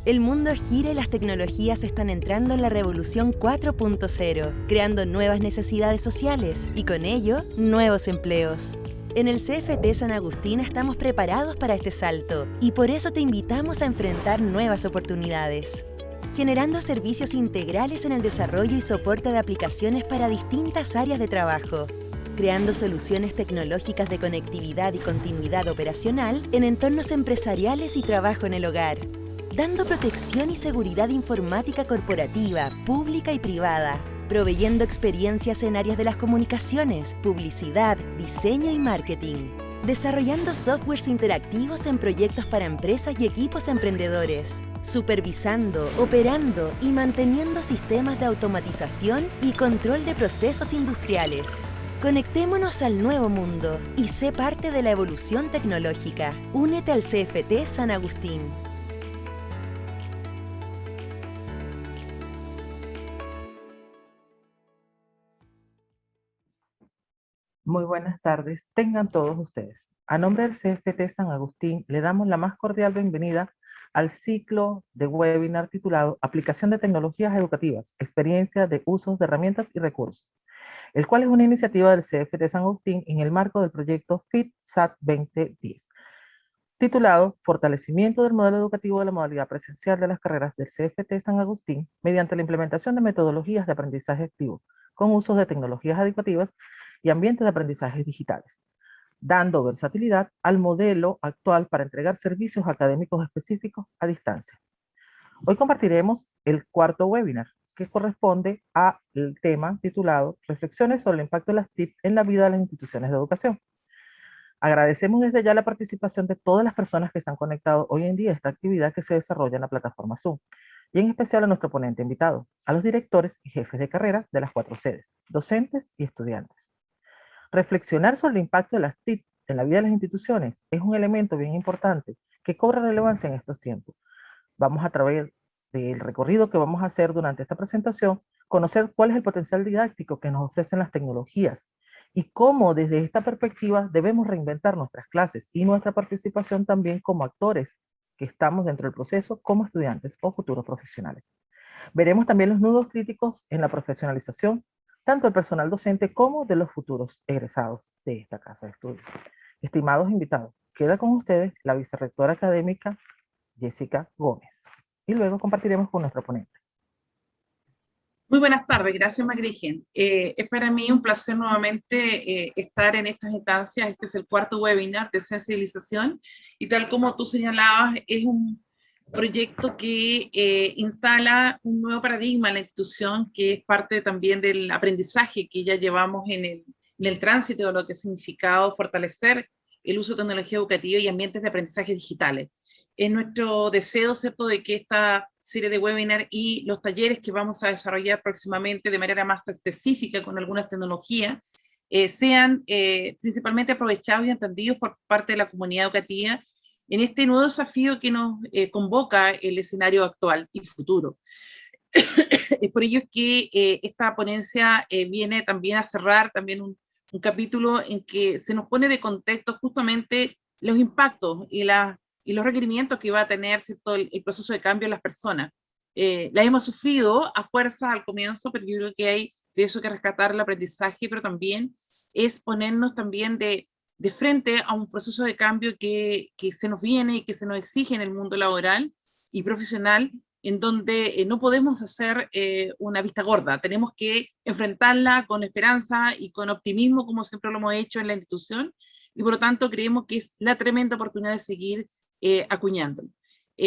El mundo gira y las tecnologías están entrando en la revolución 4.0, creando nuevas necesidades sociales y con ello, nuevos empleos. En el CFT San Agustín estamos preparados para este salto y por eso te invitamos a enfrentar nuevas oportunidades. Generando servicios integrales en el desarrollo y soporte de aplicaciones para distintas áreas de trabajo. Creando soluciones tecnológicas de conectividad y continuidad operacional en entornos empresariales y trabajo en el hogar. Dando protección y seguridad informática corporativa, pública y privada, proveyendo experiencias en áreas de las comunicaciones, publicidad, diseño y marketing, desarrollando softwares interactivos en proyectos para empresas y equipos emprendedores, supervisando, operando y manteniendo sistemas de automatización y control de procesos industriales. Conectémonos al nuevo mundo y sé parte de la evolución tecnológica. Únete al CFT San Agustín. Muy buenas tardes, tengan todos ustedes. A nombre del CFT San Agustín, le damos la más cordial bienvenida al ciclo de webinar titulado Aplicación de Tecnologías Educativas, Experiencia de Usos de Herramientas y Recursos, el cual es una iniciativa del CFT San Agustín en el marco del proyecto FIT-SAT 2010, titulado Fortalecimiento del modelo educativo de la modalidad presencial de las carreras del CFT San Agustín mediante la implementación de metodologías de aprendizaje activo con usos de tecnologías educativas y ambientes de aprendizaje digitales, dando versatilidad al modelo actual para entregar servicios académicos específicos a distancia. Hoy compartiremos el cuarto webinar, que corresponde al tema titulado Reflexiones sobre el impacto de las TIC en la vida de las instituciones de educación. Agradecemos desde ya la participación de todas las personas que se han conectado hoy en día a esta actividad que se desarrolla en la plataforma Zoom, y en especial a nuestro ponente invitado, a los directores y jefes de carrera de las 4 sedes, docentes y estudiantes. Reflexionar sobre el impacto de las TIC en la vida de las instituciones es un elemento bien importante que cobra relevancia en estos tiempos. Vamos a través del recorrido que vamos a hacer durante esta presentación, conocer cuál es el potencial didáctico que nos ofrecen las tecnologías y cómo desde esta perspectiva debemos reinventar nuestras clases y nuestra participación también como actores que estamos dentro del proceso como estudiantes o futuros profesionales. Veremos también los nudos críticos en la profesionalización, tanto del personal docente como de los futuros egresados de esta casa de estudios. Estimados invitados, queda con ustedes la vicerrectora académica Jessica Gómez. Y luego compartiremos con nuestro ponente. Muy buenas tardes, gracias Magrigen. Es para mí un placer nuevamente estar en estas instancias. Este es el cuarto webinar de sensibilización y tal como tú señalabas, es un proyecto que instala un nuevo paradigma en la institución que es parte también del aprendizaje que ya llevamos en el tránsito de lo que ha significado fortalecer el uso de tecnología educativa y ambientes de aprendizaje digitales. Es nuestro deseo, ¿cierto?, de que esta serie de webinar y los talleres que vamos a desarrollar próximamente de manera más específica con algunas tecnologías sean principalmente aprovechados y entendidos por parte de la comunidad educativa en este nuevo desafío que nos convoca el escenario actual y futuro. Es por ello que esta ponencia viene también a cerrar también un capítulo en que se nos pone de contexto justamente los impactos y los requerimientos que va a tener, ¿cierto?, el proceso de cambio en las personas. La hemos sufrido a fuerza al comienzo, pero yo creo que hay de eso que rescatar el aprendizaje, pero también es ponernos también de frente a un proceso de cambio que se nos viene y que se nos exige en el mundo laboral y profesional, en donde no podemos hacer una vista gorda, tenemos que enfrentarla con esperanza y con optimismo, como siempre lo hemos hecho en la institución, y por lo tanto creemos que es la tremenda oportunidad de seguir acuñándolo.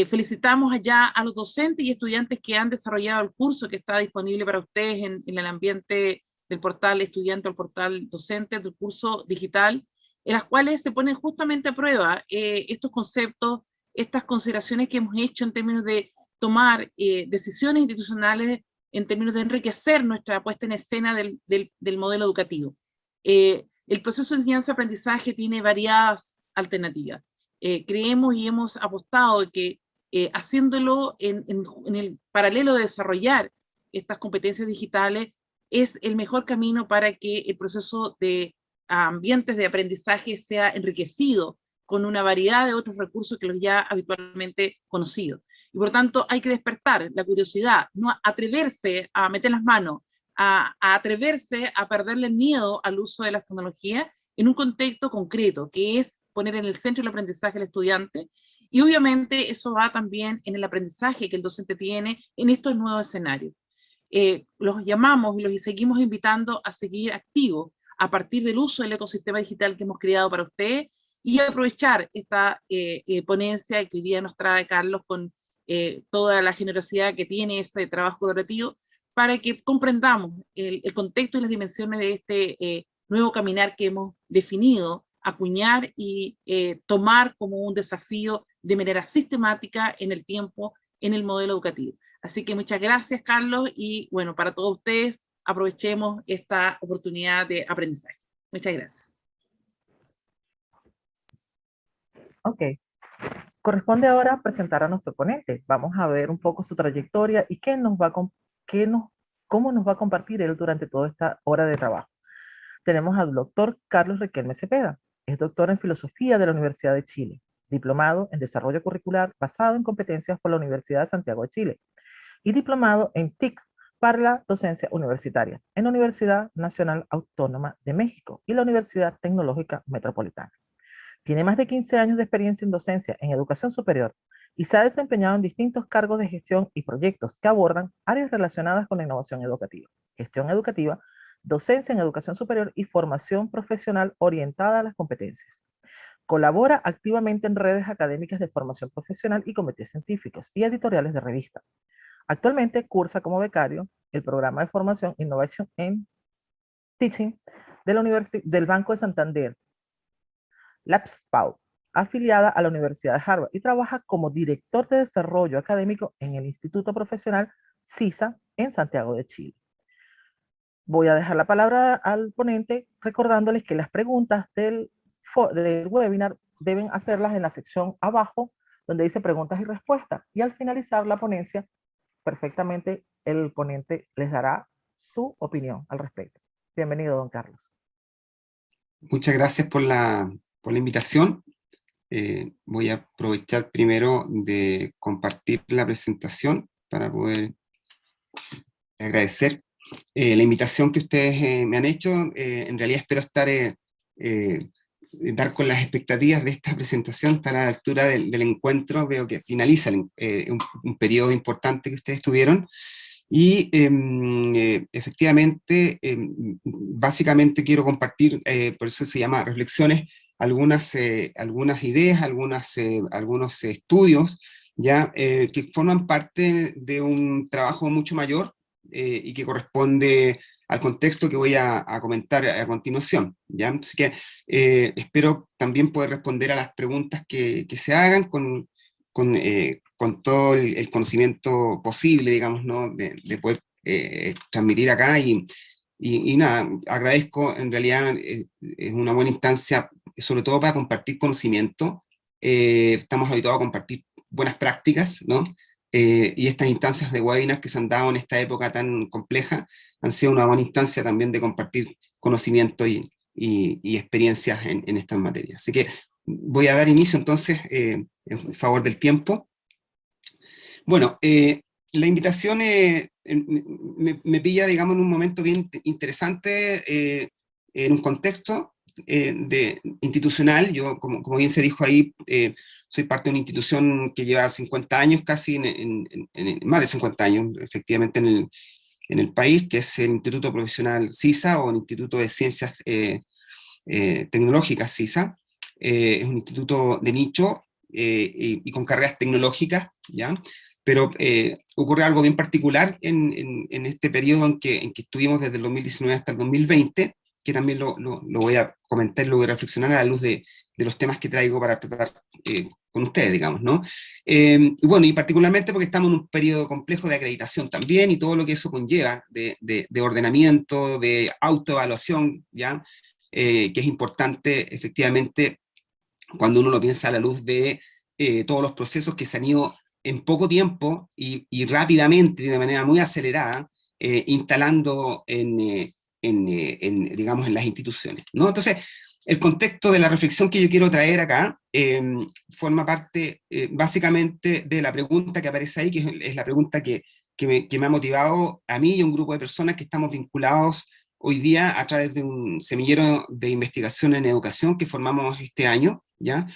Felicitamos allá a los docentes y estudiantes que han desarrollado el curso que está disponible para ustedes en el ambiente del portal estudiante o el portal docente del curso digital, en las cuales se ponen justamente a prueba estos conceptos, estas consideraciones que hemos hecho en términos de tomar decisiones institucionales, en términos de enriquecer nuestra puesta en escena del modelo educativo. El proceso de enseñanza-aprendizaje tiene variadas alternativas. Creemos y hemos apostado que haciéndolo en el paralelo de desarrollar estas competencias digitales es el mejor camino para que el proceso de ambientes de aprendizaje sea enriquecido con una variedad de otros recursos que los ya habitualmente conocidos. y por lo tanto hay que despertar la curiosidad, no atreverse a meter las manos, a atreverse a perderle el miedo al uso de las tecnologías en un contexto concreto, que es poner en el centro el aprendizaje del estudiante, y obviamente eso va también en el aprendizaje que el docente tiene en estos nuevos escenarios. Los llamamos y los seguimos invitando a seguir activos a partir del uso del ecosistema digital que hemos creado para ustedes y aprovechar esta ponencia que hoy día nos trae Carlos con toda la generosidad que tiene ese trabajo colaborativo para que comprendamos el contexto y las dimensiones de este nuevo caminar que hemos definido, acuñar y tomar como un desafío de manera sistemática en el tiempo, en el modelo educativo. Así que muchas gracias, Carlos, y bueno, para todos ustedes, aprovechemos esta oportunidad de aprendizaje. Muchas gracias. Ok. Corresponde ahora presentar a nuestro ponente. Vamos a ver un poco su trayectoria y cómo nos va a compartir él durante toda esta hora de trabajo. Tenemos al doctor Carlos Riquelme Cepeda. Es doctor en Filosofía de la Universidad de Chile, diplomado en Desarrollo Curricular basado en competencias por la Universidad de Santiago de Chile y diplomado en TIC para la docencia universitaria en la Universidad Nacional Autónoma de México y la Universidad Tecnológica Metropolitana. Tiene más de 15 años de experiencia en docencia en educación superior y se ha desempeñado en distintos cargos de gestión y proyectos que abordan áreas relacionadas con la innovación educativa, gestión educativa, docencia en educación superior y formación profesional orientada a las competencias. Colabora activamente en redes académicas de formación profesional y comités científicos y editoriales de revista. Actualmente cursa como becario el programa de formación Innovation in Teaching del Banco de Santander, LabSPAU, afiliada a la Universidad de Harvard, y trabaja como director de desarrollo académico en el Instituto Profesional CISA en Santiago de Chile. Voy a dejar la palabra al ponente recordándoles que las preguntas del webinar deben hacerlas en la sección abajo donde dice preguntas y respuestas, y al finalizar la ponencia perfectamente el ponente les dará su opinión al respecto. Bienvenido, don Carlos. Muchas gracias por la invitación. Voy a aprovechar primero de compartir la presentación para poder agradecer la invitación que ustedes me han hecho. En realidad espero dar con las expectativas de esta presentación, estar a la altura del encuentro. Veo que finaliza un periodo importante que ustedes tuvieron. Y efectivamente, básicamente quiero compartir, por eso se llama Reflexiones, algunas ideas, algunos estudios ya que forman parte de un trabajo mucho mayor y que corresponde al contexto que voy a comentar a continuación, ¿ya? Así que espero también poder responder a las preguntas que se hagan con todo el conocimiento posible, digamos, ¿no? de poder transmitir acá, y nada, agradezco, en realidad es una buena instancia, sobre todo para compartir conocimiento. Estamos habituados a compartir buenas prácticas, ¿no? Y estas instancias de webinar que se han dado en esta época tan compleja han sido una buena instancia también de compartir conocimiento y experiencias en estas materias. Así que voy a dar inicio entonces en favor del tiempo. Bueno, la invitación me pilla, digamos, en un momento bien interesante, en un contexto institucional. Yo, como bien se dijo ahí, soy parte de una institución que lleva 50 años, casi más de 50 años, efectivamente, en el país, que es el Instituto Profesional CISA, o el Instituto de Ciencias Tecnológicas CISA. Es un instituto de nicho y con carreras tecnológicas, ¿ya? Pero ocurre algo bien particular en este periodo en que estuvimos desde el 2019 hasta el 2020, que también lo voy a comentar y lo voy a reflexionar a la luz de los temas que traigo para tratar con ustedes, digamos, ¿no? Y bueno, y particularmente porque estamos en un periodo complejo de acreditación también, y todo lo que eso conlleva de ordenamiento, de autoevaluación, ¿ya? Que es importante, efectivamente, cuando uno lo piensa a la luz de todos los procesos que se han ido en poco tiempo y rápidamente, de manera muy acelerada, instalando digamos, en las instituciones, ¿no? Entonces, el contexto de la reflexión que yo quiero traer acá forma parte básicamente de la pregunta que aparece ahí, que es la pregunta que me ha motivado a mí y a un grupo de personas que estamos vinculados hoy día a través de un semillero de investigación en educación que formamos este año, ¿ya?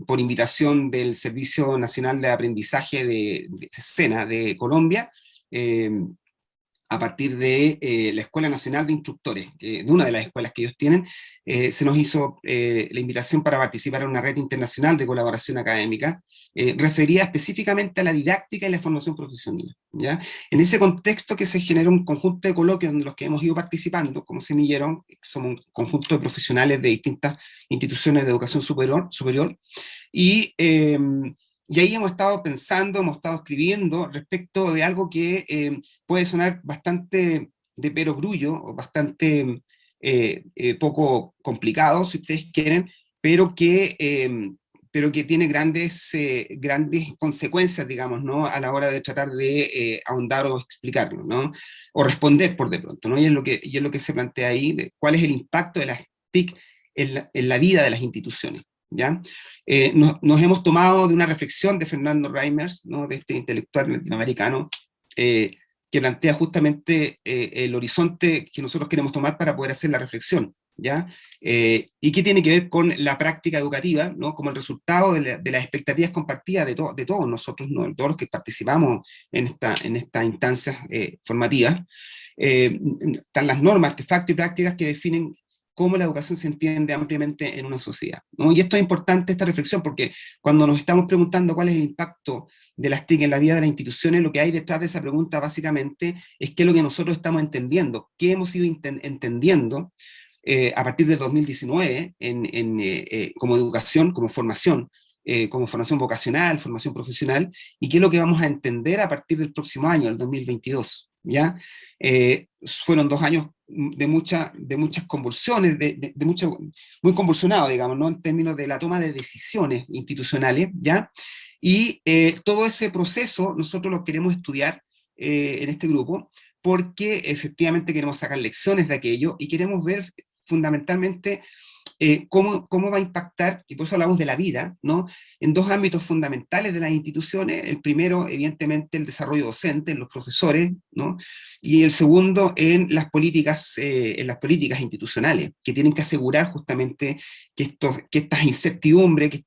Por invitación del Servicio Nacional de Aprendizaje de SENA de Colombia, a partir de la Escuela Nacional de Instructores, de una de las escuelas que ellos tienen, se nos hizo la invitación para participar en una red internacional de colaboración académica, referida específicamente a la didáctica y la formación profesional, ¿ya? En ese contexto que se generó un conjunto de coloquios en los que hemos ido participando, como semillero, somos un conjunto de profesionales de distintas instituciones de educación superior y ahí hemos estado pensando, hemos estado escribiendo respecto de algo que puede sonar bastante de perogrullo, o bastante poco complicado, si ustedes quieren, pero que tiene grandes consecuencias, digamos, ¿no? A la hora de tratar de ahondar o explicarlo, ¿no? O responder por de pronto, ¿no? Y es lo que se plantea ahí, de cuál es el impacto de las TIC en la vida de las instituciones, ¿ya? Nos hemos tomado de una reflexión de Fernando Reimers, ¿no? De este intelectual latinoamericano, que plantea justamente el horizonte que nosotros queremos tomar para poder hacer la reflexión, ¿ya? Y que tiene que ver con la práctica educativa, ¿no? Como el resultado de las expectativas compartidas de todos nosotros, ¿no? Todos los que participamos en estas instancias formativas. Están las normas, artefactos y prácticas que definen cómo la educación se entiende ampliamente en una sociedad, ¿no? Y esto es importante, esta reflexión, porque cuando nos estamos preguntando cuál es el impacto de las TIC en la vida de las instituciones, lo que hay detrás de esa pregunta básicamente es qué es lo que nosotros estamos entendiendo, qué hemos ido entendiendo a partir del 2019 como educación, como formación vocacional, formación profesional, y qué es lo que vamos a entender a partir del próximo año, el 2022, ¿ya? Fueron 2 años de muchas convulsiones, muy convulsionado, digamos, ¿no? En términos de la toma de decisiones institucionales, ¿ya? Y todo ese proceso nosotros lo queremos estudiar en este grupo, porque efectivamente queremos sacar lecciones de aquello y queremos ver fundamentalmente cómo va a impactar, y por eso hablamos de la vida, ¿no? En 2 ámbitos fundamentales de las instituciones. El primero, evidentemente, el desarrollo docente, en los profesores, ¿no? Y el segundo, en las políticas institucionales, que tienen que asegurar justamente que estas incertidumbres, que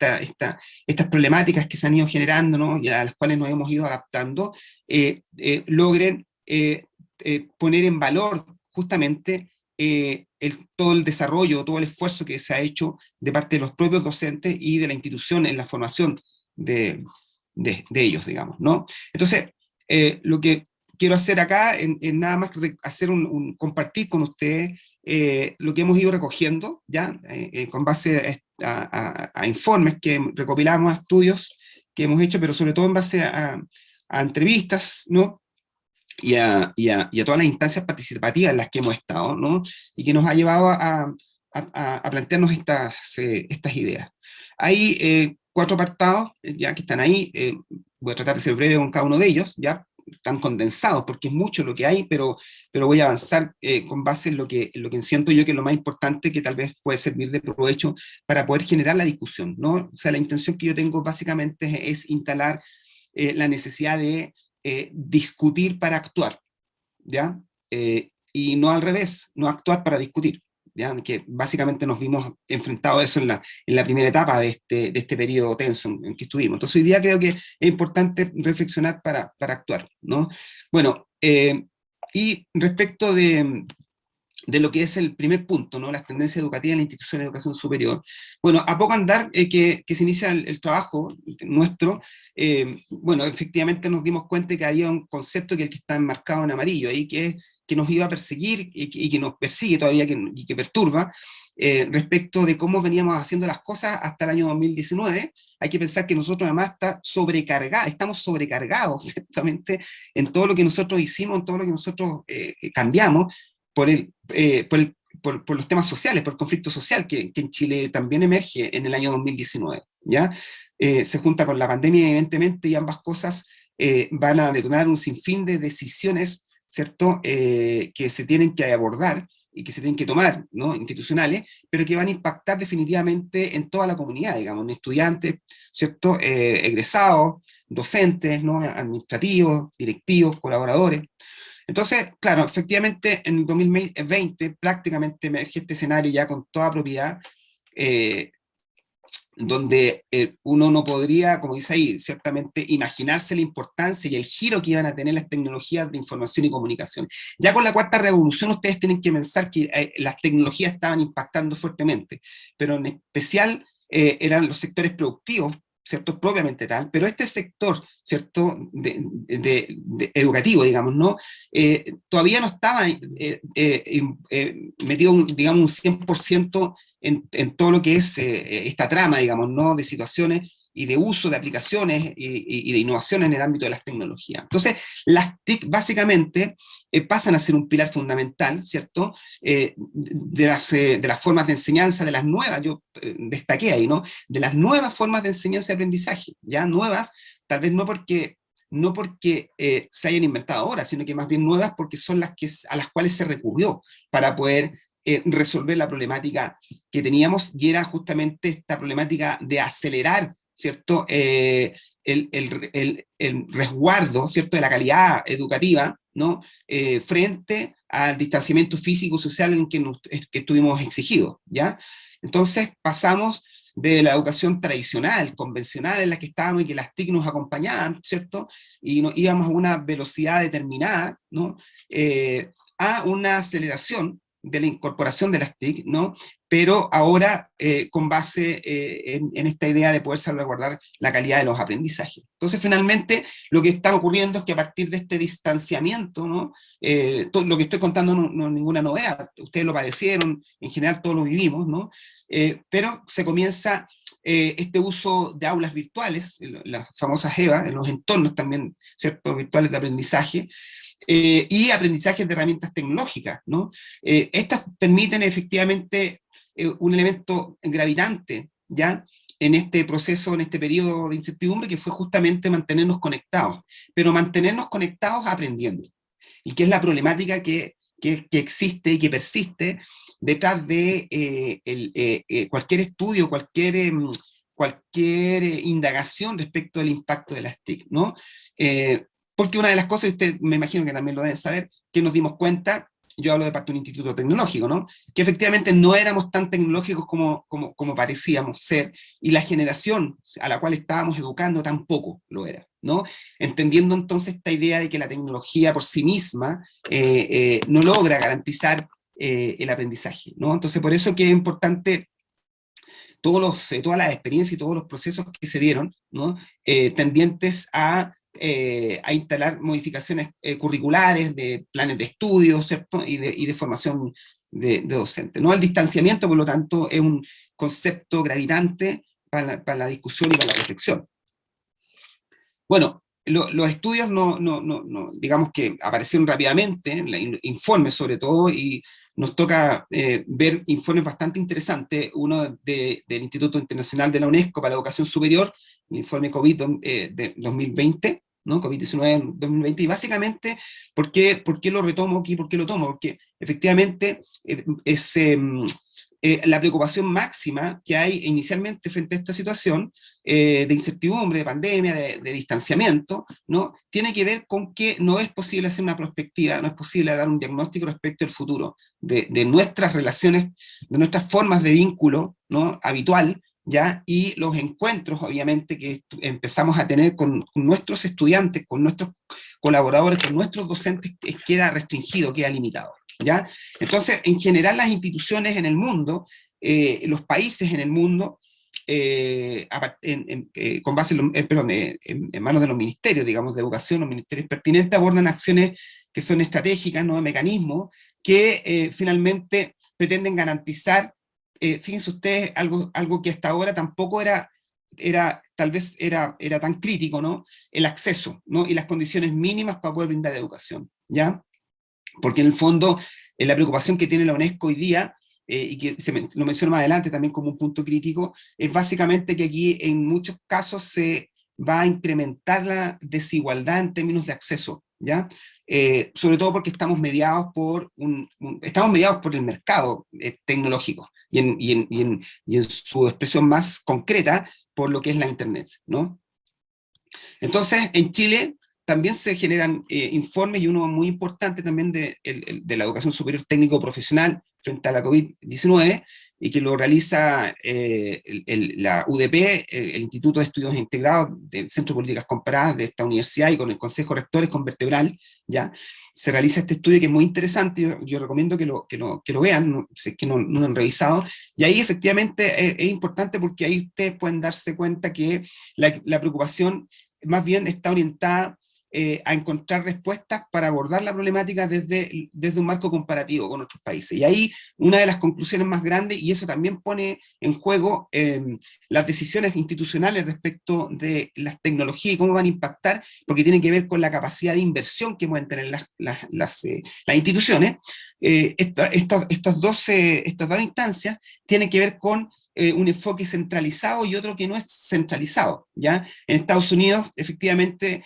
estas problemáticas que se han ido generando, ¿no? Y a las cuales nos hemos ido adaptando, logren poner en valor justamente todo el desarrollo, todo el esfuerzo que se ha hecho de parte de los propios docentes y de la institución en la formación de ellos, digamos, ¿no? Entonces, lo que quiero hacer acá es nada más hacer compartir con ustedes lo que hemos ido recogiendo, ¿ya? Con base a informes que recopilamos, a estudios que hemos hecho, pero sobre todo en base a entrevistas, ¿no? Y a todas las instancias participativas en las que hemos estado, ¿no? Y que nos ha llevado a plantearnos estas ideas. Hay 4 apartados, ya que están ahí. Voy a tratar de ser breve con cada uno de ellos, ya están condensados porque es mucho lo que hay, pero voy a avanzar con base en lo que siento yo que es lo más importante, que tal vez puede servir de provecho para poder generar la discusión, ¿no? O sea, la intención que yo tengo básicamente es instalar la necesidad de discutir para actuar, ¿ya? Y no al revés, no actuar para discutir, ¿ya? Que básicamente nos vimos enfrentados a eso en la primera etapa de este periodo tenso en que estuvimos. Entonces hoy día creo que es importante reflexionar para actuar, ¿no? Bueno, y respecto de lo que es el primer punto, ¿no? Las tendencias educativas en la institución de educación superior. Bueno, a poco andar que se inicia el trabajo nuestro, bueno, efectivamente nos dimos cuenta que había un concepto que está enmarcado en amarillo ahí, que nos iba a perseguir y que nos persigue todavía y que perturba, respecto de cómo veníamos haciendo las cosas hasta el año 2019. Hay que pensar que nosotros además estamos sobrecargados, ciertamente, en todo lo que nosotros hicimos, en todo lo que nosotros cambiamos, por los temas sociales, por el conflicto social que en Chile también emerge en el año 2019, ¿ya? Se junta con la pandemia, evidentemente, y ambas cosas van a detonar un sinfín de decisiones, ¿cierto?, que se tienen que abordar y que se tienen que tomar, ¿no?, institucionales, pero que van a impactar definitivamente en toda la comunidad, digamos, en estudiantes, ¿cierto?, egresados, docentes, ¿no?, administrativos, directivos, colaboradores. Entonces, claro, efectivamente en el 2020 prácticamente emerge este escenario ya con toda propiedad, donde uno no podría, como dice ahí, ciertamente imaginarse la importancia y el giro que iban a tener las tecnologías de información y comunicación. Ya con la cuarta revolución ustedes tienen que pensar que las tecnologías estaban impactando fuertemente, pero en especial eran los sectores productivos, ¿cierto?, propiamente tal, pero este sector, ¿cierto?, educativo, digamos, ¿no?, todavía no estaba metido, digamos, un 100% en todo lo que es esta trama, digamos, ¿no?, de situaciones y de uso de aplicaciones y de innovación en el ámbito de las tecnologías. Entonces, las TIC básicamente pasan a ser un pilar fundamental, ¿cierto?, de las formas de enseñanza, de las nuevas, yo destaqué ahí, ¿no?, de las nuevas formas de enseñanza y aprendizaje, ya nuevas, tal vez no porque se hayan inventado ahora, sino que más bien nuevas porque son a las cuales se recurrió para poder resolver la problemática que teníamos, y era justamente esta problemática de acelerar, ¿cierto?, el resguardo, ¿cierto?, de la calidad educativa, ¿no?, frente al distanciamiento físico y social en que estuvimos exigidos, ¿ya? Entonces pasamos de la educación tradicional, convencional, en la que estábamos y que las TIC nos acompañaban, ¿cierto?, y íbamos a una velocidad determinada, ¿no?, a una aceleración de la incorporación de las TIC, ¿no?, pero ahora con base en esta idea de poder salvaguardar la calidad de los aprendizajes. Entonces, finalmente, lo que está ocurriendo es que a partir de este distanciamiento, ¿no?, todo lo que estoy contando no es ninguna novedad, ustedes lo padecieron, en general todos lo vivimos, ¿no?, pero se comienza este uso de aulas virtuales, las famosas EVA, en los entornos también, ¿cierto?, virtuales de aprendizaje, y aprendizajes de herramientas tecnológicas, ¿no? Estas permiten efectivamente un elemento gravitante, ¿ya?, en este proceso, en este periodo de incertidumbre, que fue justamente mantenernos conectados, pero mantenernos conectados aprendiendo, y que es la problemática que existe y que persiste detrás de cualquier estudio, cualquier indagación respecto al impacto de las TIC, ¿no? Porque una de las cosas, y usted me imagino que también lo deben saber, que nos dimos cuenta, yo hablo de parte de un instituto tecnológico, ¿no?, que efectivamente no éramos tan tecnológicos como parecíamos ser, y la generación a la cual estábamos educando tampoco lo era, ¿no? Entendiendo entonces esta idea de que la tecnología por sí misma no logra garantizar el aprendizaje, ¿no? Entonces, por eso que es importante todas las experiencias y todos los procesos que se dieron, ¿no?, tendientes a instalar modificaciones curriculares, de planes de estudio, ¿cierto?, y de formación de docentes, ¿no? El distanciamiento, por lo tanto, es un concepto gravitante para la discusión y para la reflexión. Bueno, los estudios digamos que aparecieron rápidamente, informes sobre todo, y nos toca ver informes bastante interesantes, uno del Instituto Internacional de la UNESCO para la Educación Superior, el informe COVID de 2020, ¿no?, COVID-19 2020, y básicamente, ¿por qué lo retomo aquí? ¿Por qué lo tomo? Porque efectivamente es la preocupación máxima que hay inicialmente frente a esta situación de incertidumbre, de pandemia, de distanciamiento, ¿no?, tiene que ver con que no es posible hacer una perspectiva, no es posible dar un diagnóstico respecto al futuro de nuestras relaciones, de nuestras formas de vínculo, ¿no?, habitual, ¿ya?, y los encuentros, obviamente, que empezamos a tener con nuestros estudiantes, con nuestros colaboradores, con nuestros docentes, queda restringido, queda limitado, ¿ya? Entonces, en general, las instituciones en el mundo, los países en el mundo, con base en manos de los ministerios, digamos, de educación, los ministerios pertinentes, abordan acciones que son estratégicas, ¿no?, de mecanismos, que finalmente pretenden garantizar, fíjense ustedes, algo que hasta ahora tampoco tal vez era tan crítico, ¿no?, el acceso, ¿no?, y las condiciones mínimas para poder brindar educación, ¿ya? Porque en el fondo, la preocupación que tiene la UNESCO hoy día, y que lo menciono más adelante también como un punto crítico, es básicamente que aquí en muchos casos se va a incrementar la desigualdad en términos de acceso, ¿ya? sobre todo porque estamos mediados por el mercado tecnológico y en su expresión más concreta por lo que es la Internet, ¿no? Entonces, en Chile también se generan informes, y uno muy importante también de la educación superior técnico profesional frente a la COVID-19, y que lo realiza la UDP, el Instituto de Estudios Integrados del Centro de Políticas Comparadas de esta universidad, y con el Consejo de Rectores, con Vertebral, ¿ya? Se realiza este estudio que es muy interesante. Yo recomiendo que lo vean, no, si es que no lo han revisado, y ahí efectivamente es importante, porque ahí ustedes pueden darse cuenta que la preocupación más bien está orientada a encontrar respuestas para abordar la problemática desde un marco comparativo con otros países. Y ahí una de las conclusiones más grandes, y eso también pone en juego las decisiones institucionales respecto de las tecnologías y cómo van a impactar, porque tiene que ver con la capacidad de inversión que pueden tener las instituciones. Estas dos instancias tienen que ver con un enfoque centralizado y otro que no es centralizado, ¿ya? En Estados Unidos, efectivamente,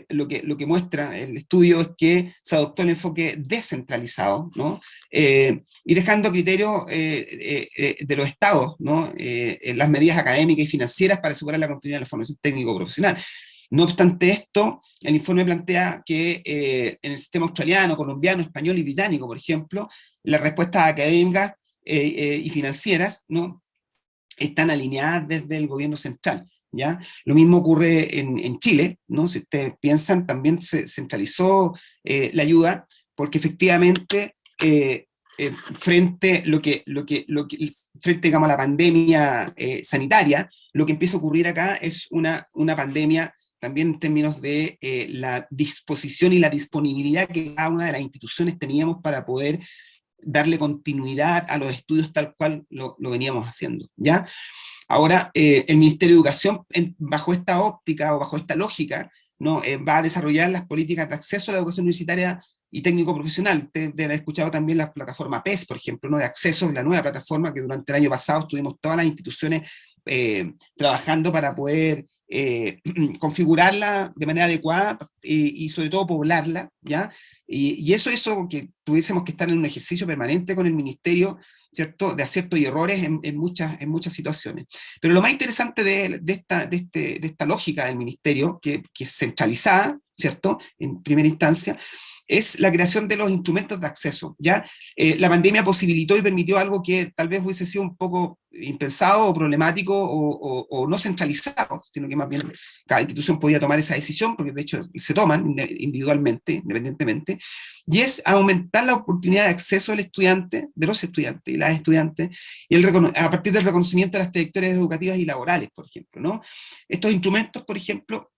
lo que muestra el estudio es que se adoptó el enfoque descentralizado, ¿no? Y dejando criterios de los estados, ¿no? En las medidas académicas y financieras para asegurar la continuidad de la formación técnico-profesional. No obstante esto, el informe plantea que en el sistema australiano, colombiano, español y británico, por ejemplo, las respuestas académicas y financieras, ¿no?, están alineadas desde el gobierno central, ¿ya? Lo mismo ocurre en Chile, ¿no? Si ustedes piensan, también se centralizó la ayuda, porque efectivamente frente digamos, a la pandemia sanitaria, lo que empieza a ocurrir acá es una pandemia también en términos de la disposición y la disponibilidad que cada una de las instituciones teníamos para poder darle continuidad a los estudios tal cual lo veníamos haciendo, ¿ya? Ahora, el Ministerio de Educación, bajo esta óptica o bajo esta lógica, ¿no?, va a desarrollar las políticas de acceso a la educación universitaria y técnico-profesional. Ustedes deben haber escuchado también la plataforma PES, por ejemplo, ¿no?, de acceso, la nueva plataforma que durante el año pasado estuvimos todas las instituciones trabajando para poder configurarla de manera adecuada y sobre todo poblarla, ¿ya? Y eso que tuviésemos que estar en un ejercicio permanente con el Ministerio, ¿cierto?, de aciertos y errores en muchas situaciones. Pero lo más interesante de esta lógica del Ministerio, que es centralizada, ¿cierto?, en primera instancia, es la creación de los instrumentos de acceso, ¿ya? La pandemia posibilitó y permitió algo que tal vez hubiese sido un poco impensado o problemático o no centralizado, sino que más bien cada institución podía tomar esa decisión, porque de hecho se toman individualmente, independientemente, y es aumentar la oportunidad de acceso del estudiante, de los estudiantes y las estudiantes, y a partir del reconocimiento de las trayectorias educativas y laborales, por ejemplo, ¿no? Estos instrumentos, por ejemplo,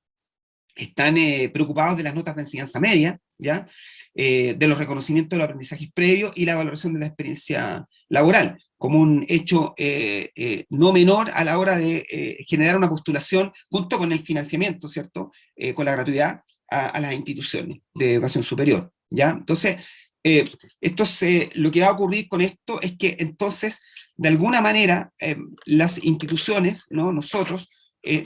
están preocupados de las notas de enseñanza media, ¿ya? De los reconocimientos de los aprendizajes previos y la valoración de la experiencia laboral, como un hecho no menor a la hora de generar una postulación junto con el financiamiento, ¿cierto?, con la gratuidad a las instituciones de educación superior, ¿ya? Entonces, lo que va a ocurrir con esto es que entonces, de alguna manera, las instituciones, ¿no?, nosotros,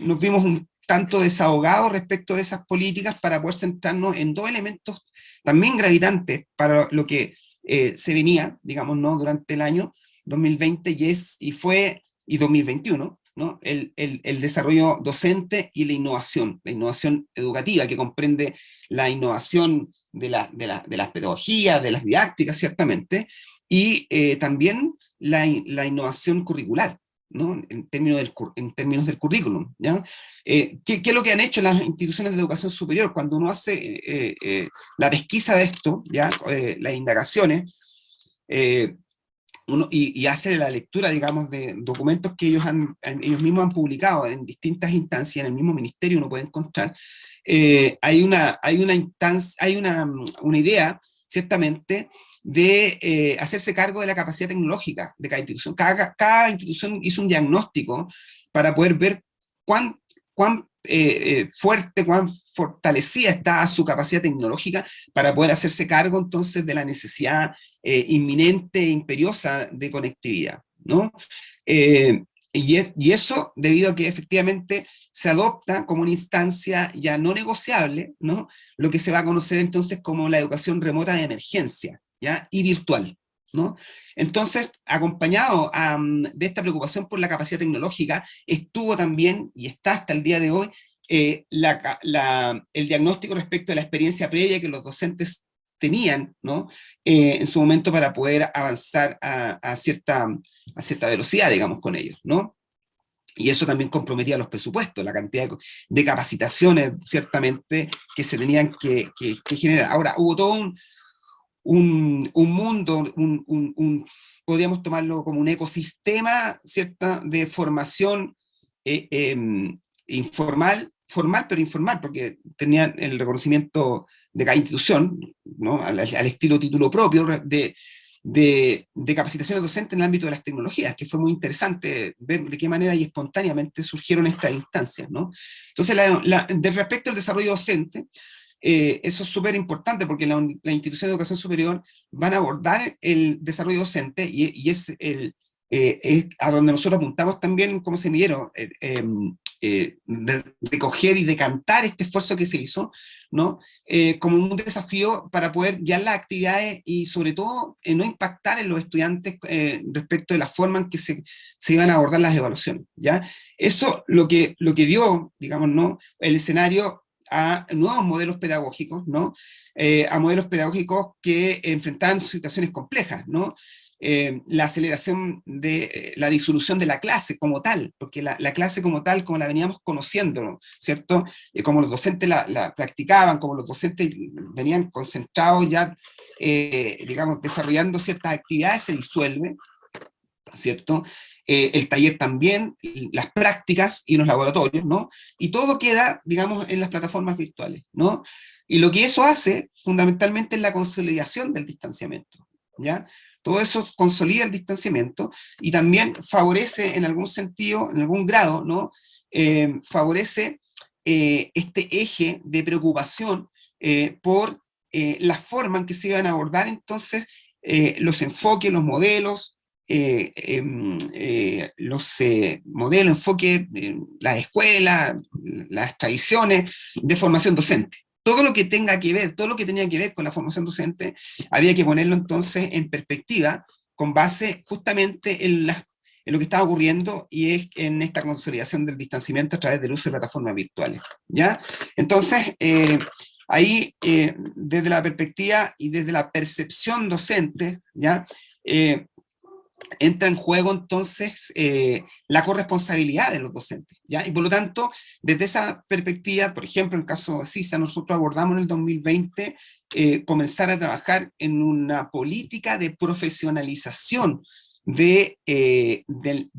nos vimos un tanto desahogados respecto de esas políticas para poder centrarnos en dos elementos también gravitantes para lo que se venía, digamos, ¿no?, durante el año 2020 y 2021, ¿no?, el desarrollo docente y la innovación educativa, que comprende la innovación de las pedagogías, de las didácticas, ciertamente, y también la innovación curricular, ¿no?, en términos del currículum, ¿ya? ¿Qué es lo que han hecho las instituciones de educación superior? Cuando uno hace la pesquisa de esto, ¿ya?, las indagaciones, y hace la lectura, digamos, de documentos que ellos mismos han publicado en distintas instancias, en el mismo ministerio uno puede encontrar, hay una idea, ciertamente, de hacerse cargo de la capacidad tecnológica de cada institución. Cada institución hizo un diagnóstico para poder ver cuán fuerte, cuán fortalecida está su capacidad tecnológica para poder hacerse cargo entonces de la necesidad inminente e imperiosa de conectividad, ¿no? Y eso debido a que efectivamente se adopta como una instancia ya no negociable, ¿no? Lo que se va a conocer entonces como la educación remota de emergencia, ¿ya? Y virtual, ¿no? Entonces, acompañado de esta preocupación por la capacidad tecnológica, estuvo también, y está hasta el día de hoy, el diagnóstico respecto de la experiencia previa que los docentes tenían, ¿no? En su momento para poder avanzar a cierta velocidad, digamos, con ellos, ¿no? Y eso también comprometía los presupuestos, la cantidad de capacitaciones, ciertamente, que se tenían que generar. Ahora, hubo todo un mundo, podríamos tomarlo como un ecosistema, ¿cierto?, de formación formal, pero informal, porque tenían el reconocimiento de cada institución, ¿no?, al estilo título propio, de capacitaciones docentes en el ámbito de las tecnologías, que fue muy interesante ver de qué manera y espontáneamente surgieron estas instancias, ¿no? Entonces, de respecto al desarrollo docente, eso es súper importante porque la institución de educación superior van a abordar el desarrollo docente y es a donde nosotros apuntamos también como semillero, de recoger y decantar este esfuerzo que se hizo, ¿no? Como un desafío para poder guiar las actividades y sobre todo no impactar en los estudiantes respecto de la forma en que se iban a abordar las evaluaciones, ¿ya? Eso lo que dio, digamos, ¿no?, el escenario a nuevos modelos pedagógicos, ¿no? A modelos pedagógicos que enfrentaban situaciones complejas, ¿no? La aceleración de la disolución de la clase como tal, porque la clase como tal, como la veníamos conociendo, ¿no?, ¿cierto? Como los docentes la practicaban, como los docentes venían concentrados ya, digamos, desarrollando ciertas actividades, se disuelve, ¿cierto? El taller también, las prácticas y los laboratorios, ¿no? Y todo queda, digamos, en las plataformas virtuales, ¿no? Y lo que eso hace, fundamentalmente, es la consolidación del distanciamiento, ¿ya? Todo eso consolida el distanciamiento y también favorece, en algún sentido, en algún grado, ¿no? Favorece este eje de preocupación por la forma en que se iban a abordar, entonces, los enfoques, los modelos, modelos, enfoque, las escuelas, las tradiciones de formación docente. Todo lo que tenga que ver, todo lo que tenía que ver con la formación docente, había que ponerlo entonces en perspectiva, con base justamente en lo que estaba ocurriendo, y es en esta consolidación del distanciamiento a través del uso de plataformas virtuales, ¿ya? Entonces, ahí, desde la perspectiva y desde la percepción docente, ¿ya? Entra en juego entonces la corresponsabilidad de los docentes, ¿ya? Y por lo tanto, desde esa perspectiva, por ejemplo, en el caso de CISA, nosotros abordamos en el 2020 comenzar a trabajar en una política de profesionalización del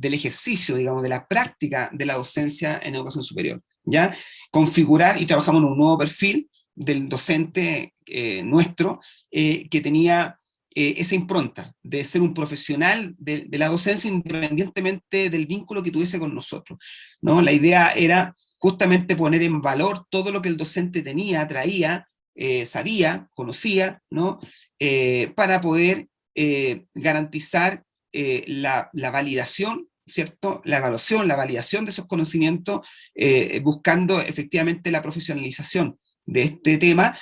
ejercicio, digamos, de la práctica de la docencia en educación superior, ¿ya? Configurar, y trabajamos en un nuevo perfil del docente nuestro, que tenía esa impronta de ser un profesional de la docencia independientemente del vínculo que tuviese con nosotros, ¿no? La idea era justamente poner en valor todo lo que el docente tenía, traía, sabía, conocía, ¿no? Para poder garantizar la validación, ¿cierto? La evaluación, la validación de esos conocimientos, buscando efectivamente la profesionalización de este tema,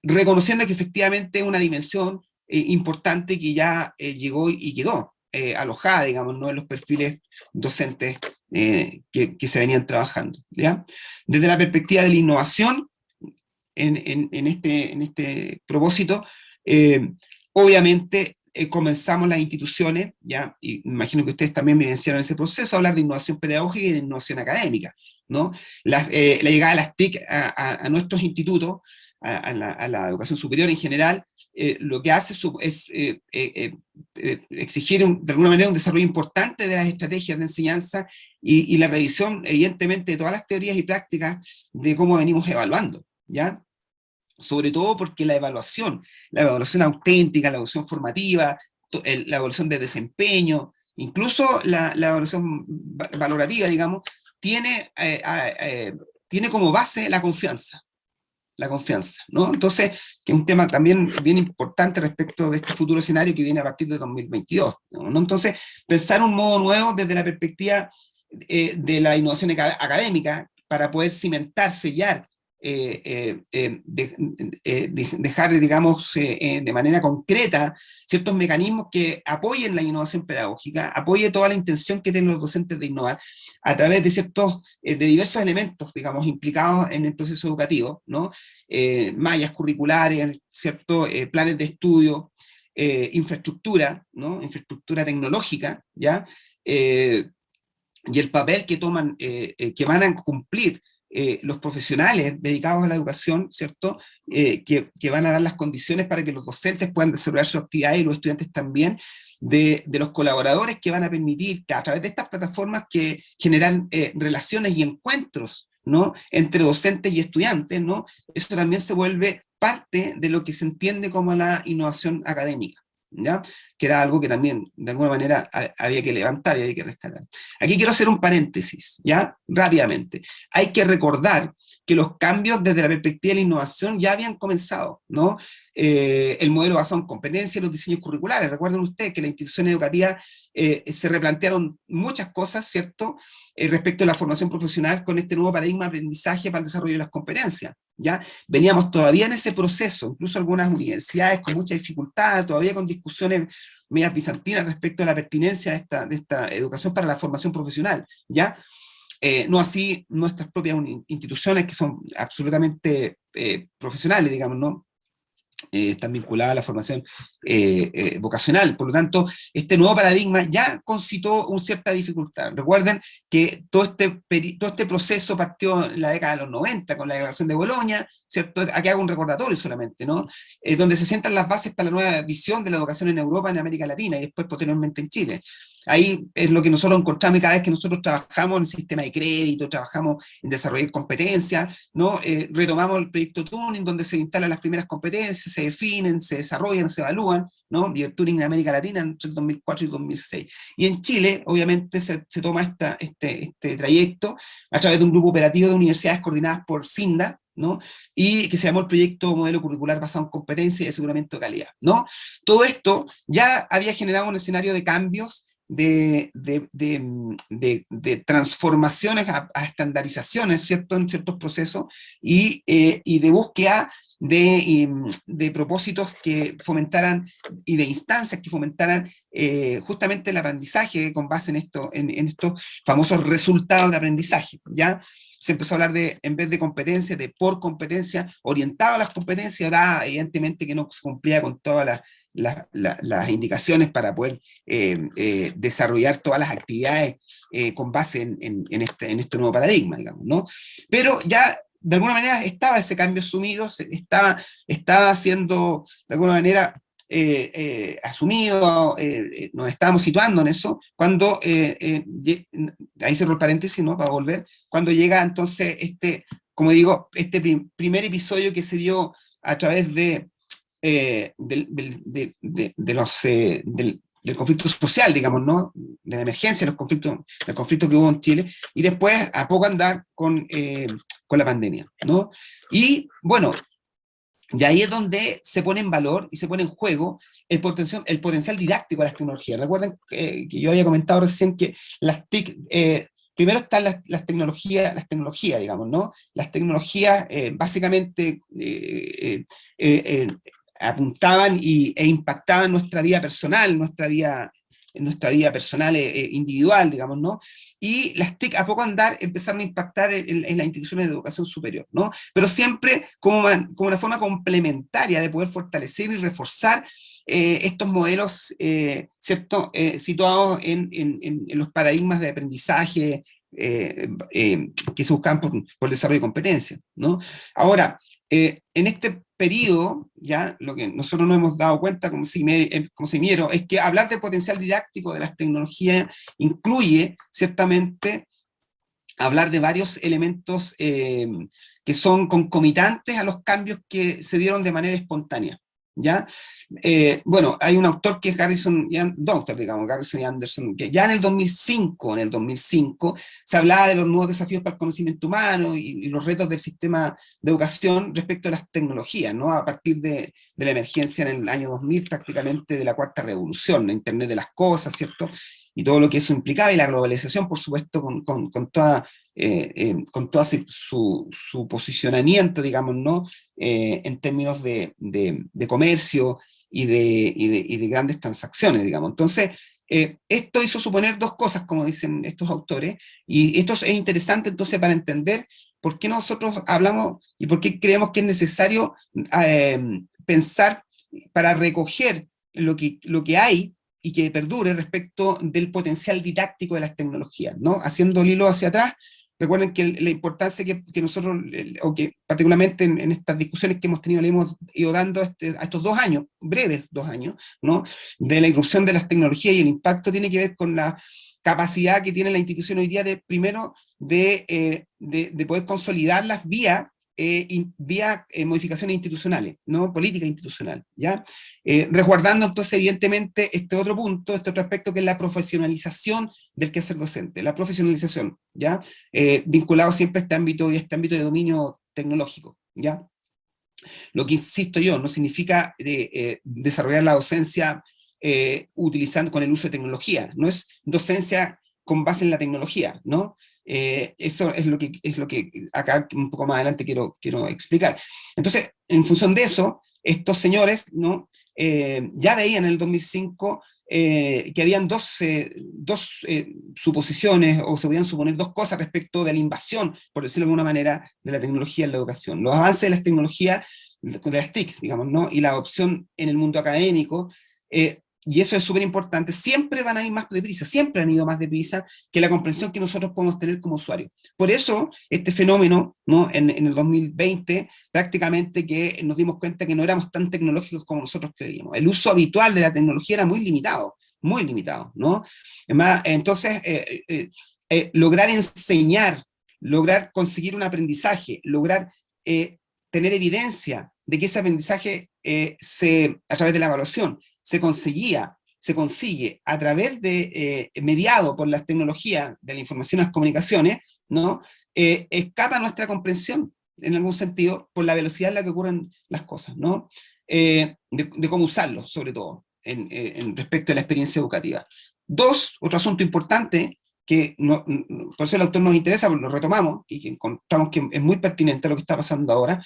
reconociendo que efectivamente es una dimensión importante que ya llegó y quedó alojada, digamos, ¿no?, en los perfiles docentes que se venían trabajando, ¿ya? Desde la perspectiva de la innovación, en este propósito, obviamente comenzamos las instituciones, ¿ya? Y me imagino que ustedes también vivenciaron ese proceso, a hablar de innovación pedagógica y de innovación académica, ¿no? La llegada de las TIC a nuestros institutos, a la educación superior en general, lo que hace es exigir de alguna manera un desarrollo importante de las estrategias de enseñanza y la revisión, evidentemente, de todas las teorías y prácticas de cómo venimos evaluando, ¿ya? Sobre todo porque la evaluación auténtica, la evaluación formativa, la evaluación de desempeño, incluso la evaluación valorativa, digamos, tiene como base la confianza, la confianza, ¿no? Entonces, que es un tema también bien importante respecto de este futuro escenario que viene a partir de 2022, ¿no? Entonces, pensar un modo nuevo desde la perspectiva de la innovación académica para poder cimentar, sellar, dejar, digamos, de manera concreta ciertos mecanismos que apoyen la innovación pedagógica, apoye toda la intención que tienen los docentes de innovar a través de ciertos, de diversos elementos, digamos, implicados en el proceso educativo, ¿no? Mallas curriculares, ¿cierto? Planes de estudio, infraestructura, ¿no? Infraestructura tecnológica, ¿ya? Y el papel que toman, que van a cumplir los profesionales dedicados a la educación, ¿cierto? Que van a dar las condiciones para que los docentes puedan desarrollar su actividad y los estudiantes también, de los colaboradores que van a permitir que a través de estas plataformas que generan relaciones y encuentros, ¿no? Entre docentes y estudiantes, ¿no? Eso también se vuelve parte de lo que se entiende como la innovación académica, ¿ya? Que era algo que también, de alguna manera, había que levantar y había que rescatar. Aquí quiero hacer un paréntesis, ¿ya? Rápidamente. Hay que recordar que los cambios desde la perspectiva de la innovación ya habían comenzado, ¿no? El modelo basado en competencias y los diseños curriculares. Recuerden ustedes que la institución educativa se replantearon muchas cosas, ¿cierto? Respecto a la formación profesional con este nuevo paradigma de aprendizaje para el desarrollo de las competencias, ¿ya? Veníamos todavía en ese proceso, incluso algunas universidades con mucha dificultad, todavía con discusiones medias bizantinas respecto a la pertinencia de esta educación para la formación profesional, ¿ya? No así nuestras propias instituciones que son absolutamente profesionales, digamos, ¿no? Están vinculadas a la formación vocacional. Por lo tanto, este nuevo paradigma ya concitó una cierta dificultad. Recuerden que todo este proceso partió en la década de los 90 con la Declaración de Bolonia, ¿cierto? Aquí hago un recordatorio solamente, ¿no? Donde se sientan las bases para la nueva visión de la educación en Europa, en América Latina y después posteriormente en Chile. Ahí es lo que nosotros encontramos y cada vez que nosotros trabajamos en el sistema de crédito, trabajamos en desarrollar competencias, ¿no? Retomamos el proyecto Turing, donde se instalan las primeras competencias, se definen, se desarrollan, se evalúan, ¿no? Y el Turing en América Latina entre el 2004 y 2006. Y en Chile, obviamente, se toma este trayecto a través de un grupo operativo de universidades coordinadas por CINDA, ¿no? Y que se llamó el proyecto Modelo Curricular Basado en Competencia y Aseguramiento de Calidad, ¿no? Todo esto ya había generado un escenario de cambios, de transformaciones a estandarizaciones, ¿cierto? En ciertos procesos y de búsqueda de propósitos que fomentaran y de instancias que fomentaran justamente el aprendizaje con base en estos famosos resultados de aprendizaje, ¿ya? Se empezó a hablar de, en vez de competencia, de por competencia, orientado a las competencias, dada evidentemente que no se cumplía con todas las indicaciones para poder desarrollar todas las actividades con base en este nuevo paradigma, digamos, ¿no? Pero ya de alguna manera estaba ese cambio asumido, estaba siendo de alguna manera asumido, nos estábamos situando en eso, cuando, ahí cerró el paréntesis, ¿no? Para volver, cuando llega entonces como digo, este primer episodio que se dio a través del conflicto social, digamos, ¿no? De la emergencia, del conflicto que hubo en Chile, y después a poco andar con la pandemia, ¿no? Y bueno, y ahí es donde se pone en valor y se pone en juego el potencial didáctico de las tecnologías. Recuerden que yo había comentado recién que las TIC, primero están las tecnologías, digamos, ¿no? Las tecnologías básicamente apuntaban e impactaban nuestra vida personal, individual, digamos, ¿no? Y las TIC a poco andar empezaron a impactar en las instituciones de educación superior, ¿no? Pero siempre como una forma complementaria de poder fortalecer y reforzar estos modelos, ¿cierto? Situados en los paradigmas de aprendizaje que se buscan por el desarrollo de competencias, ¿no? Ahora, en este periodo, ya lo que nosotros nos hemos dado cuenta como semillero es que hablar de potencial didáctico de las tecnologías incluye ciertamente hablar de varios elementos que son concomitantes a los cambios que se dieron de manera espontánea, ¿ya? Bueno, hay un autor que es Garrison, dos autores, digamos, Garrison y Anderson, que ya en el 2005 se hablaba de los nuevos desafíos para el conocimiento humano y los retos del sistema de educación respecto a las tecnologías, ¿no? A partir de la emergencia en el año 2000 prácticamente de la cuarta revolución, la Internet de las cosas, ¿cierto? Y todo lo que eso implicaba, y la globalización, por supuesto, con toda su posicionamiento, digamos, ¿no? En términos de comercio y de grandes transacciones, digamos. Entonces, esto hizo suponer dos cosas, como dicen estos autores, y esto es interesante entonces para entender por qué nosotros hablamos y por qué creemos que es necesario pensar para recoger lo que hay y que perdure respecto del potencial didáctico de las tecnologías, ¿no? Haciendo el hilo hacia atrás, recuerden que la importancia que nosotros, o que particularmente en estas discusiones que hemos tenido, le hemos ido dando a estos 2 años, breves 2 años, ¿no? De la irrupción de las tecnologías y el impacto tiene que ver con la capacidad que tiene la institución hoy día primero, de poder consolidarlas vía modificaciones institucionales, ¿no? Política institucional, ¿ya? Resguardando entonces evidentemente este otro punto, este otro aspecto que es la profesionalización del quehacer docente, la profesionalización, ¿ya? Vinculado siempre a este ámbito y a este ámbito de dominio tecnológico, ¿ya? Lo que insisto yo, no significa desarrollar la docencia utilizando con el uso de tecnología, no es docencia con base en la tecnología, ¿no? Eso es lo que acá un poco más adelante quiero explicar. Entonces, en función de eso, estos señores, ¿no? Ya veían en el 2005 que habían dos suposiciones, o se podían suponer dos cosas respecto de la invasión, por decirlo de alguna manera, de la tecnología en la educación. Los avances de las tecnologías, de las TIC, digamos, ¿no? Y la adopción en el mundo académico, y eso es súper importante, siempre van a ir más deprisa, siempre han ido más deprisa que la comprensión que nosotros podemos tener como usuarios. Por eso, este fenómeno, ¿no? En el 2020, prácticamente que nos dimos cuenta que no éramos tan tecnológicos como nosotros creíamos. El uso habitual de la tecnología era muy limitado, ¿no? Además, entonces, lograr enseñar, lograr conseguir un aprendizaje, lograr tener evidencia de que ese aprendizaje a través de la evaluación, se consigue a través de, mediado por las tecnologías de la información y las comunicaciones, ¿no? Escapa nuestra comprensión, en algún sentido, por la velocidad en la que ocurren las cosas, ¿no? De cómo usarlos, sobre todo, respecto a la experiencia educativa. Otro asunto importante, que por eso el autor nos interesa, porque lo retomamos, y que encontramos que es muy pertinente a lo que está pasando ahora.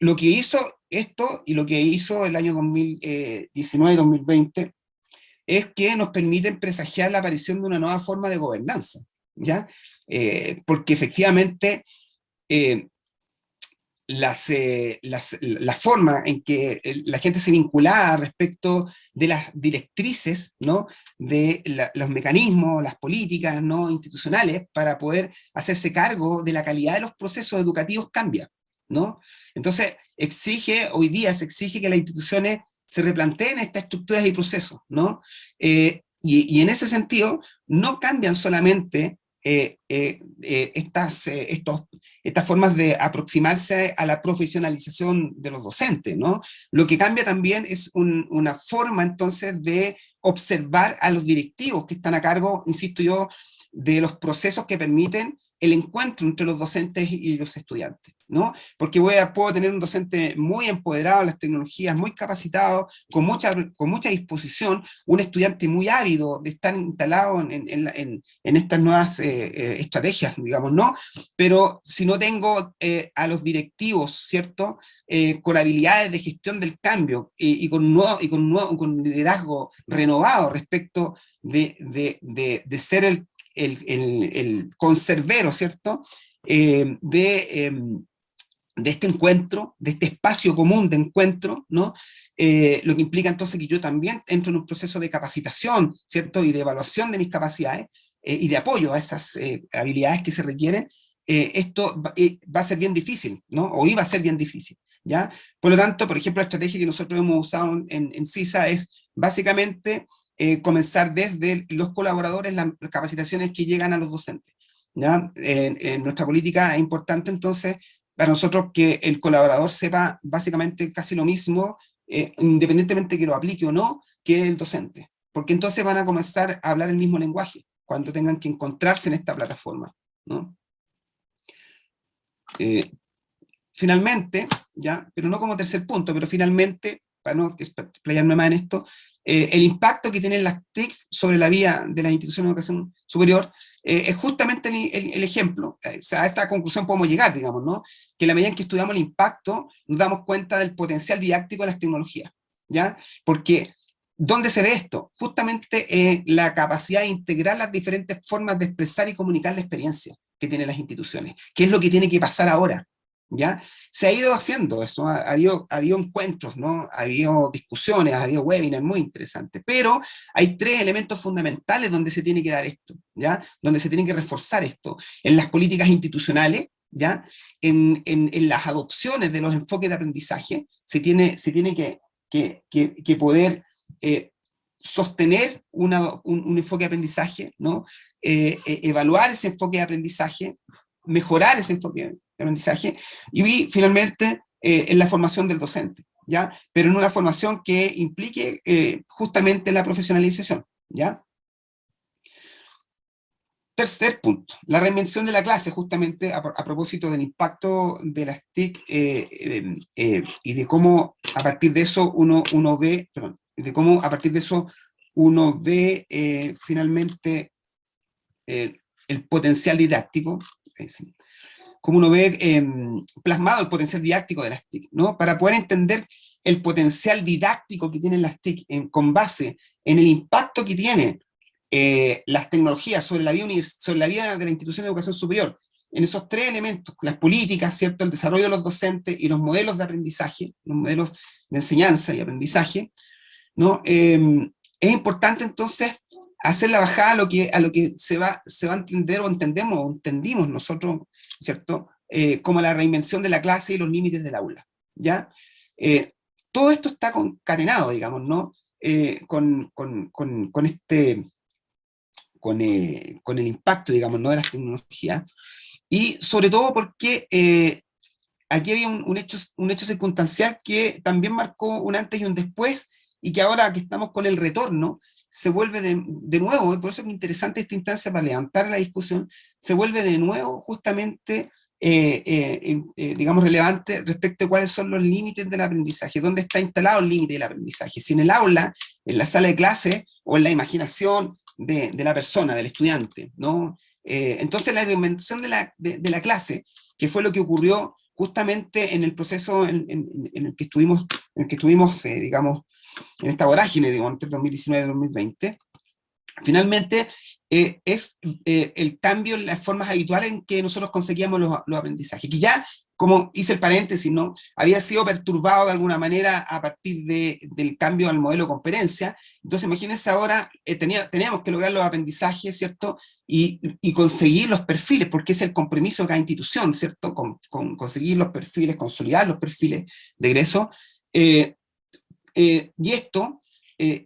Lo que hizo esto y lo que hizo el año 2019-2020 es que nos permiten presagiar la aparición de una nueva forma de gobernanza, ¿ya? Porque efectivamente la forma en que la gente se vinculaba respecto de las directrices, ¿no? De los mecanismos, las políticas, ¿no? Institucionales para poder hacerse cargo de la calidad de los procesos educativos cambia, ¿no? Entonces, hoy día se exige que las instituciones se replanteen estas estructuras y procesos, ¿no? Y en ese sentido, no cambian solamente estas formas de aproximarse a la profesionalización de los docentes, ¿no? Lo que cambia también es una forma, entonces, de observar a los directivos que están a cargo, insisto yo, de los procesos que permiten el encuentro entre los docentes y los estudiantes, ¿no? Porque puedo tener un docente muy empoderado en las tecnologías, muy capacitado, con mucha disposición, un estudiante muy ávido de estar instalado en estas nuevas estrategias, digamos, ¿no? Pero si no tengo a los directivos, ¿cierto? Con habilidades de gestión del cambio y con liderazgo renovado respecto de ser el conservero, ¿cierto? De este encuentro, de este espacio común de encuentro, ¿no? Lo que implica entonces que yo también entro en un proceso de capacitación, ¿cierto? Y de evaluación de mis capacidades y de apoyo a esas habilidades que se requieren. Esto va a ser bien difícil, ¿no? O iba a ser bien difícil, ¿ya? Por lo tanto, por ejemplo, la estrategia que nosotros hemos usado en CISA es básicamente comenzar desde los colaboradores, las capacitaciones que llegan a los docentes, ¿ya? En nuestra política es importante entonces para nosotros que el colaborador sepa básicamente casi lo mismo independientemente que lo aplique o no, que el docente. Porque entonces van a comenzar a hablar el mismo lenguaje, cuando tengan que encontrarse en esta plataforma, ¿no? Finalmente, ya, pero no como tercer punto, pero finalmente, para no explayarme más en esto, el impacto que tienen las TIC sobre la vida de las instituciones de educación superior es justamente el ejemplo. O sea, a esta conclusión podemos llegar, digamos, ¿no? Que en la medida en que estudiamos el impacto, nos damos cuenta del potencial didáctico de las tecnologías, ¿ya? Porque, ¿dónde se ve esto? Justamente la capacidad de integrar las diferentes formas de expresar y comunicar la experiencia que tienen las instituciones, que es lo que tiene que pasar ahora, ¿ya? Se ha ido haciendo eso, ha habido encuentros, ¿no? Ha habido discusiones, ha habido webinars muy interesantes, pero hay tres elementos fundamentales donde se tiene que dar esto, ¿ya? Donde se tiene que reforzar esto, en las políticas institucionales, ¿ya? En las adopciones de los enfoques de aprendizaje, se tiene que poder sostener un enfoque de aprendizaje, ¿no? Evaluar ese enfoque de aprendizaje, mejorar ese enfoque de aprendizaje, y finalmente en la formación del docente, ¿ya? Pero en una formación que implique justamente la profesionalización, ¿ya? Tercer punto, la reinvención de la clase, justamente a propósito del impacto de las TIC y de cómo a partir de eso uno ve, perdón, de cómo a partir de eso uno ve finalmente el potencial didáctico, cómo uno ve plasmado el potencial didáctico de las TIC, ¿no? Para poder entender el potencial didáctico que tienen las TIC con base en el impacto que tienen las tecnologías sobre la vida de la institución de educación superior, en esos tres elementos, las políticas, ¿cierto? El desarrollo de los docentes y los modelos de aprendizaje, los modelos de enseñanza y aprendizaje, ¿no? Es importante entonces hacer la bajada a lo que se va a entender o entendimos nosotros, ¿cierto? Como la reinvención de la clase y los límites del aula, ¿ya? Todo esto está concatenado, digamos, ¿no? Con el impacto, digamos, ¿no? De las tecnologías, y sobre todo porque aquí había un hecho circunstancial que también marcó un antes y un después, y que ahora que estamos con el retorno, se vuelve de nuevo, y por eso es interesante esta instancia para levantar la discusión, se vuelve de nuevo justamente, digamos, relevante respecto a cuáles son los límites del aprendizaje, dónde está instalado el límite del aprendizaje, si en el aula, en la sala de clase, o en la imaginación de la persona, del estudiante, ¿no? Entonces la reinvención de la clase, que fue lo que ocurrió justamente en el proceso en el que estuvimos, digamos, en esta vorágine, digamos, entre 2019 y 2020, finalmente es el cambio en las formas habituales en que nosotros conseguíamos los aprendizajes, que ya, como hice el paréntesis, ¿no? Había sido perturbado de alguna manera a partir del cambio al modelo de competencia. Entonces imagínense ahora, teníamos que lograr los aprendizajes, ¿cierto? Y conseguir los perfiles, porque es el compromiso de cada institución, ¿cierto? Con conseguir los perfiles, consolidar los perfiles de egreso, y esto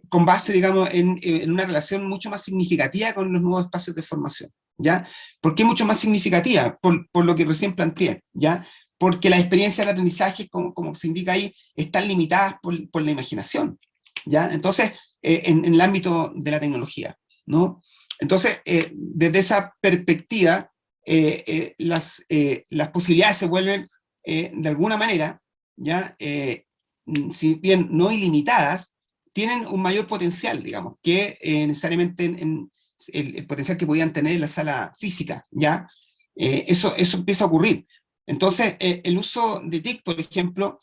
con base, digamos, en una relación mucho más significativa con los nuevos espacios de formación, ¿ya? ¿Por qué mucho más significativa? Por lo que recién planteé, ¿ya? Porque las experiencias de aprendizaje, como se indica ahí, están limitadas por la imaginación, ¿ya? Entonces, en el ámbito de la tecnología, ¿no? Entonces, desde esa perspectiva, las posibilidades se vuelven, de alguna manera, ¿ya? Si bien no ilimitadas, tienen un mayor potencial, digamos, que necesariamente el potencial que podían tener en la sala física, ¿ya? Eso empieza a ocurrir. Entonces, el uso de TIC, por ejemplo,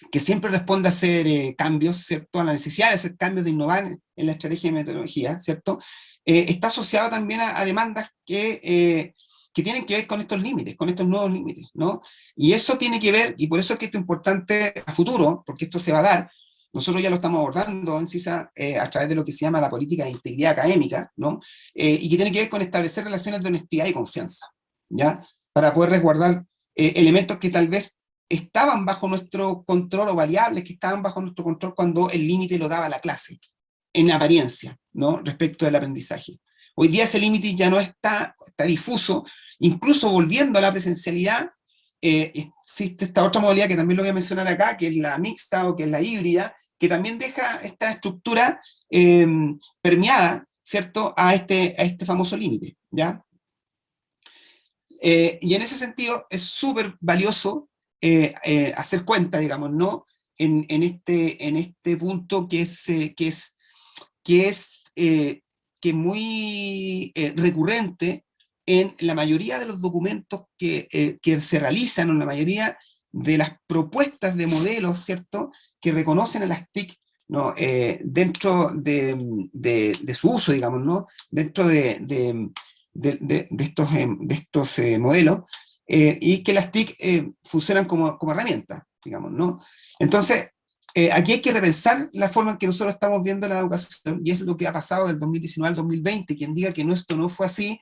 que siempre responde a hacer cambios, ¿cierto? A la necesidad de hacer cambios, de innovar en la estrategia de metodología, ¿cierto? Está asociado también a demandas que tienen que ver con estos límites, con estos nuevos límites, ¿no? Y eso tiene que ver, y por eso es que esto es importante a futuro, porque esto se va a dar, nosotros ya lo estamos abordando en CISA a través de lo que se llama la política de integridad académica, ¿no? Y que tiene que ver con establecer relaciones de honestidad y confianza, ¿ya? Para poder resguardar elementos que tal vez estaban bajo nuestro control, o variables que estaban bajo nuestro control cuando el límite lo daba la clase, en apariencia, ¿no? Respecto del aprendizaje. Hoy día ese límite ya no está difuso, incluso volviendo a la presencialidad, existe esta otra modalidad que también lo voy a mencionar acá, que es la mixta o que es la híbrida, que también deja esta estructura permeada, ¿cierto?, a este famoso límite, ¿ya? Y en ese sentido es súper valioso hacer cuenta, digamos, ¿no?, en este punto que es muy recurrente en la mayoría de los documentos que se realizan, o en la mayoría de las propuestas de modelos, ¿cierto?, que reconocen a las TIC, ¿no?, dentro de su uso, digamos, ¿no?, dentro de estos modelos, y que las TIC funcionan como herramientas, digamos, ¿no? Entonces, aquí hay que repensar la forma en que nosotros estamos viendo la educación, y es lo que ha pasado del 2019 al 2020. Quien diga que esto no fue así,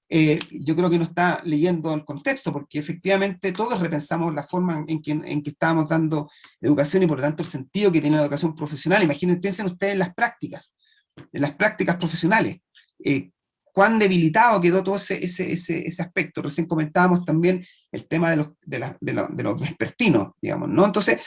yo creo que no está leyendo el contexto, porque efectivamente todos repensamos la forma en que estábamos dando educación, y por lo tanto el sentido que tiene la educación profesional. Imaginen, piensen ustedes en las prácticas profesionales, cuán debilitado quedó todo ese aspecto. Recién comentábamos también el tema de los vespertinos, digamos, ¿no? Entonces,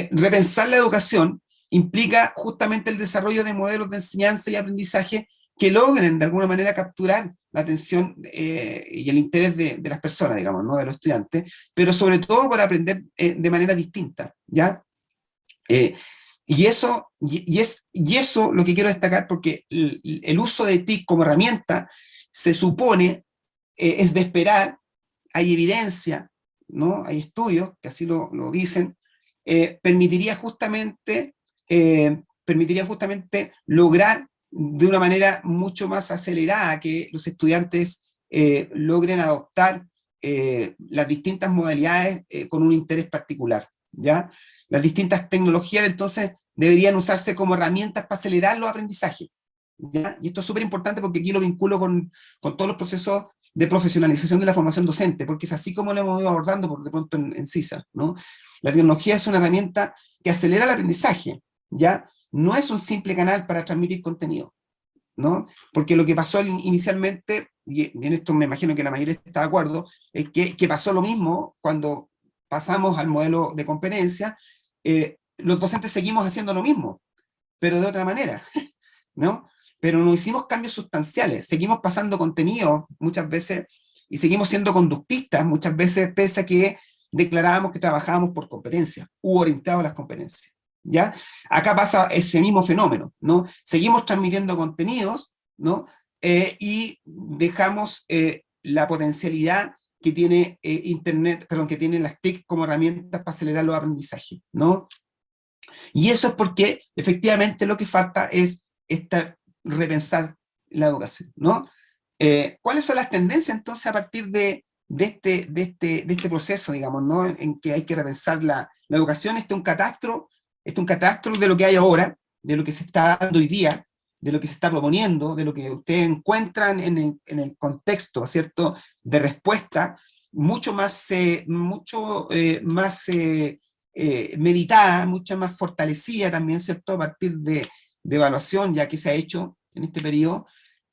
repensar la educación implica justamente el desarrollo de modelos de enseñanza y aprendizaje que logren de alguna manera capturar la atención y el interés de las personas, digamos, ¿no?, de los estudiantes, pero sobre todo para aprender de manera distinta, ¿ya? Y eso lo que quiero destacar, porque el uso de TIC como herramienta se supone, es de esperar, hay evidencia, ¿no?, hay estudios que así lo dicen, permitiría justamente lograr de una manera mucho más acelerada que los estudiantes logren adoptar las distintas modalidades con un interés particular, ¿ya? Las distintas tecnologías entonces deberían usarse como herramientas para acelerar los aprendizajes, ¿ya? Y esto es súper importante porque aquí lo vinculo con todos los procesos de profesionalización de la formación docente, porque es así como lo hemos ido abordando por de pronto en CISA, ¿no? La tecnología es una herramienta que acelera el aprendizaje, ¿ya? No es un simple canal para transmitir contenido, ¿no? Porque lo que pasó inicialmente, y en esto me imagino que la mayoría está de acuerdo, es que pasó lo mismo cuando pasamos al modelo de competencia. Los docentes seguimos haciendo lo mismo, pero de otra manera, ¿no? Pero no hicimos cambios sustanciales, seguimos pasando contenido muchas veces, y seguimos siendo conductistas muchas veces, pese a que declarábamos que trabajábamos por competencias, u orientados a las competencias, ¿ya? Acá pasa ese mismo fenómeno, ¿no? Seguimos transmitiendo contenidos, ¿no? Y dejamos la potencialidad que tiene Internet, perdón, que tienen las TIC como herramientas para acelerar los aprendizajes, ¿no? Y eso es porque efectivamente lo que falta es repensar la educación, ¿no? ¿Cuáles son las tendencias entonces a partir de este proceso, digamos, ¿no?, en que hay que repensar la educación? Este es un catastro de lo que hay ahora, de lo que se está dando hoy día, de lo que se está proponiendo, de lo que ustedes encuentran en el contexto, ¿cierto?, de respuesta, mucho más meditada, mucho más fortalecida también, ¿cierto?, a partir de evaluación ya que se ha hecho en este periodo,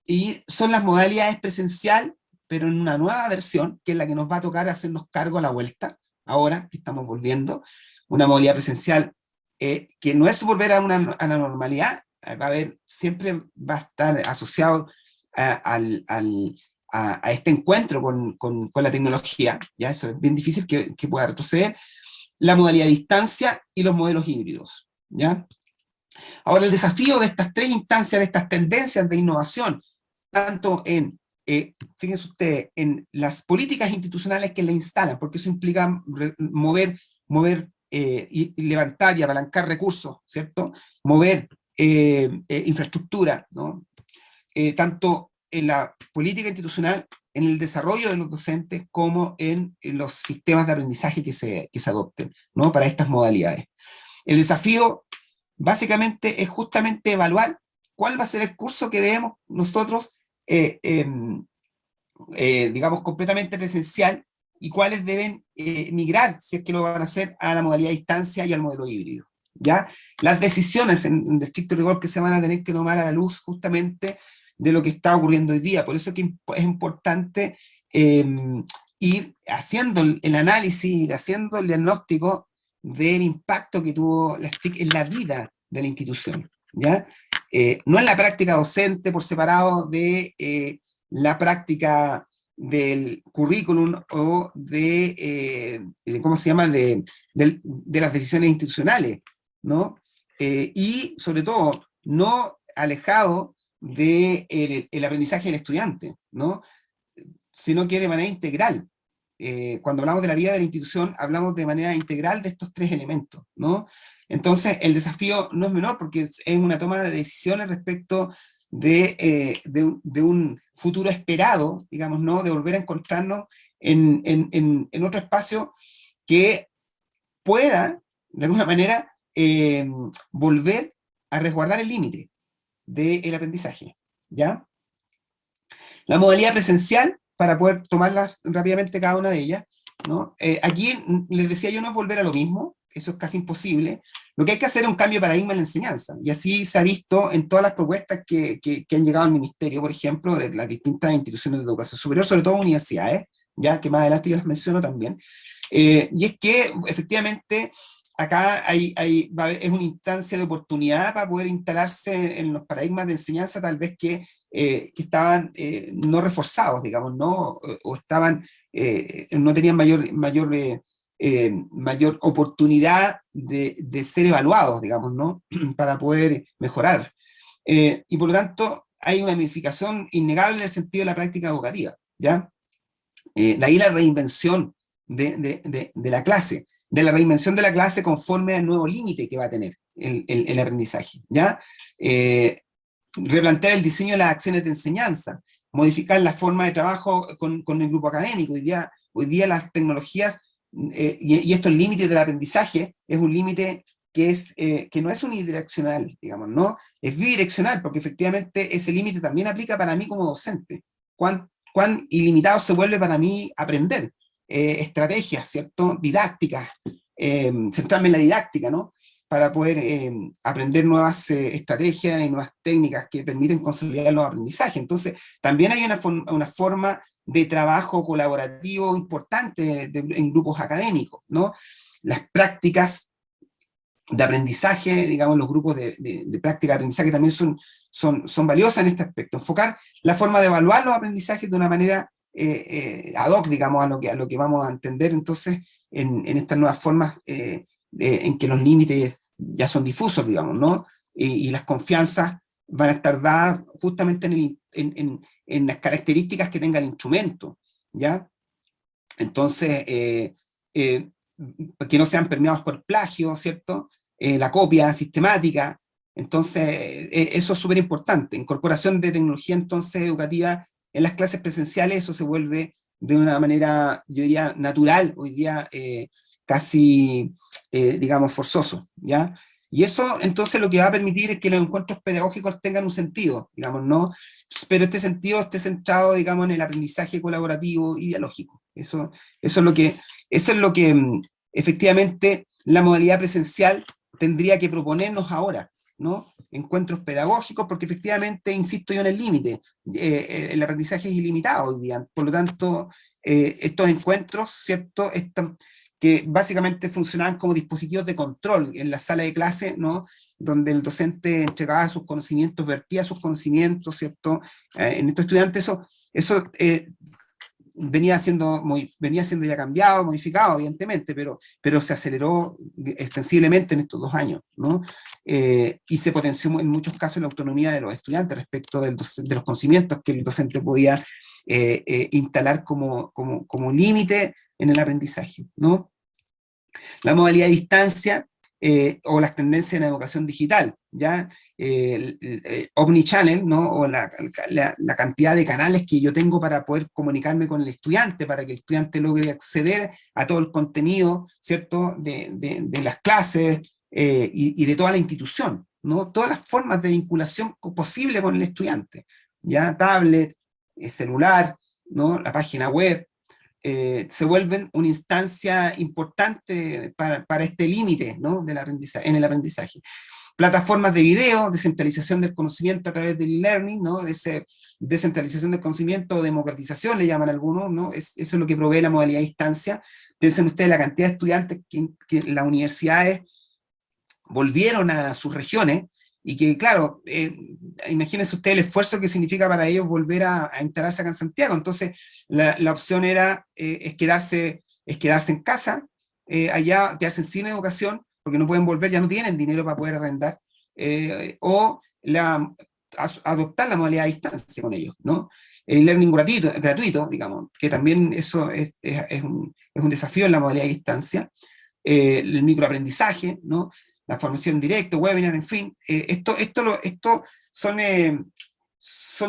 y son las modalidades presencial, pero en una nueva versión, que es la que nos va a tocar hacernos cargo a la vuelta, ahora que estamos volviendo, una modalidad presencial que no es volver a la normalidad, siempre va a estar asociado a este encuentro con la tecnología, ya eso es bien difícil que pueda retroceder, la modalidad de distancia y los modelos híbridos, ¿ya? Ahora, el desafío de estas tres instancias, de estas tendencias de innovación, tanto fíjense ustedes, en las políticas institucionales que le instalan, porque eso implica mover y levantar y apalancar recursos, ¿cierto? Mover infraestructura, ¿no? Tanto en la política institucional, en el desarrollo de los docentes, como en los sistemas de aprendizaje que se adopten, ¿no?, para estas modalidades. El desafío básicamente es justamente evaluar cuál va a ser el curso que debemos nosotros, digamos, completamente presencial, y cuáles deben migrar, si es que lo van a hacer, a la modalidad de distancia y al modelo híbrido, ¿ya? Las decisiones en estricto rigor que se van a tener que tomar a la luz justamente de lo que está ocurriendo hoy día. Por eso que es importante ir haciendo el análisis, ir haciendo el diagnóstico del impacto que tuvo las TIC en la vida de la institución, ¿ya? No en la práctica docente por separado de la práctica del currículum o ¿cómo se llama?, de las decisiones institucionales, ¿no? Y sobre todo, no alejado del el aprendizaje del estudiante, ¿no? Sino que de manera integral. Cuando hablamos de la vida de la institución, hablamos de manera integral de estos tres elementos, ¿no? Entonces, el desafío no es menor porque es una toma de decisiones respecto de un futuro esperado, digamos, ¿no? De volver a encontrarnos en otro espacio que pueda, de alguna manera, volver a resguardar el límite del aprendizaje, ¿ya? La modalidad presencial, para poder tomarlas rápidamente cada una de ellas, ¿no? Aquí les decía yo, no es volver a lo mismo, eso es casi imposible. Lo que hay que hacer es un cambio de paradigma en la enseñanza, y así se ha visto en todas las propuestas que han llegado al ministerio, por ejemplo, de las distintas instituciones de educación superior, sobre todo universidades, ya que más adelante yo las menciono también. Y es que efectivamente acá es una instancia de oportunidad para poder instalarse en los paradigmas de enseñanza tal vez que estaban no reforzados, digamos, ¿no? O estaban, no tenían mayor oportunidad de ser evaluados, digamos, ¿no? Para poder mejorar. Y por lo tanto hay una modificación innegable en el sentido de la práctica educativa, ¿ya? De ahí la reinvención de la clase, de la reinvención de la clase conforme al nuevo límite que va a tener el aprendizaje, ¿ya? Replantear el diseño de las acciones de enseñanza, modificar la forma de trabajo con el grupo académico. Hoy día las tecnologías, y estos límites del aprendizaje, es un límite que no es unidireccional, digamos, ¿no? Es bidireccional, porque efectivamente ese límite también aplica para mí como docente. Cuán ilimitado se vuelve para mí aprender. Estrategias, ¿cierto? Didácticas, centrarme en la didáctica, ¿no? Para poder aprender nuevas estrategias y nuevas técnicas que permiten consolidar los aprendizajes. Entonces, también hay una forma de trabajo colaborativo importante en grupos académicos, ¿no? Las prácticas de aprendizaje, digamos, los grupos de práctica de aprendizaje también son valiosas en este aspecto. Enfocar la forma de evaluar los aprendizajes de una manera ad hoc, digamos, a lo que vamos a entender entonces en estas nuevas formas en que los límites ya son difusos, digamos, ¿no? Y las confianzas van a estar dadas justamente en las características que tenga el instrumento, ¿ya? Entonces, que no sean permeados por plagio, ¿cierto? La copia sistemática. Entonces, eso es súper importante. Incorporación de tecnología, entonces, educativa en las clases presenciales, eso se vuelve de una manera, yo diría, natural, hoy día casi, digamos, forzoso, ¿ya? Y eso, entonces, lo que va a permitir es que los encuentros pedagógicos tengan un sentido, digamos, ¿no? Pero este sentido esté centrado, digamos, en el aprendizaje colaborativo y dialógico. Eso es lo que efectivamente la modalidad presencial tendría que proponernos ahora, ¿no? Encuentros pedagógicos, porque efectivamente, insisto yo en el límite, el aprendizaje es ilimitado hoy día, por lo tanto, estos encuentros, ¿cierto?, que básicamente funcionaban como dispositivos de control en la sala de clase, ¿no?, donde el docente entregaba sus conocimientos, vertía sus conocimientos, ¿cierto?, en estos estudiantes, eso venía siendo ya cambiado, modificado, evidentemente, pero se aceleró extensiblemente en estos 2 años, ¿no? Y se potenció en muchos casos la autonomía de los estudiantes respecto de los conocimientos que el docente podía instalar como límite en el aprendizaje, ¿no? La modalidad de distancia o las tendencias en la educación digital, ¿ya? Omnichannel, ¿no? O la cantidad de canales que yo tengo para poder comunicarme con el estudiante, para que el estudiante logre acceder a todo el contenido, ¿cierto?, de las clases y de toda la institución, ¿no? Todas las formas de vinculación posible con el estudiante, ¿ya? Tablet, celular, ¿no? La página web, se vuelven una instancia importante para este límite, ¿no?, en el aprendizaje. plataformas de video, descentralización del conocimiento a través del e-learning, ¿no? Descentralización del conocimiento, democratización le llaman algunos, ¿no? Eso es lo que provee la modalidad de distancia. Piensen ustedes la cantidad de estudiantes que las universidades volvieron a sus regiones, y que, claro, imagínense ustedes el esfuerzo que significa para ellos volver a instalarse acá en Santiago. Entonces, la opción era, es quedarse en casa, allá, quedarse sin educación, porque no pueden volver, ya no tienen dinero para poder arrendar, o adoptar la modalidad de distancia con ellos, ¿no? El learning gratuito, digamos, que también eso es un desafío en la modalidad de distancia, el microaprendizaje, ¿no? La formación en directo, webinar, en fin, esto son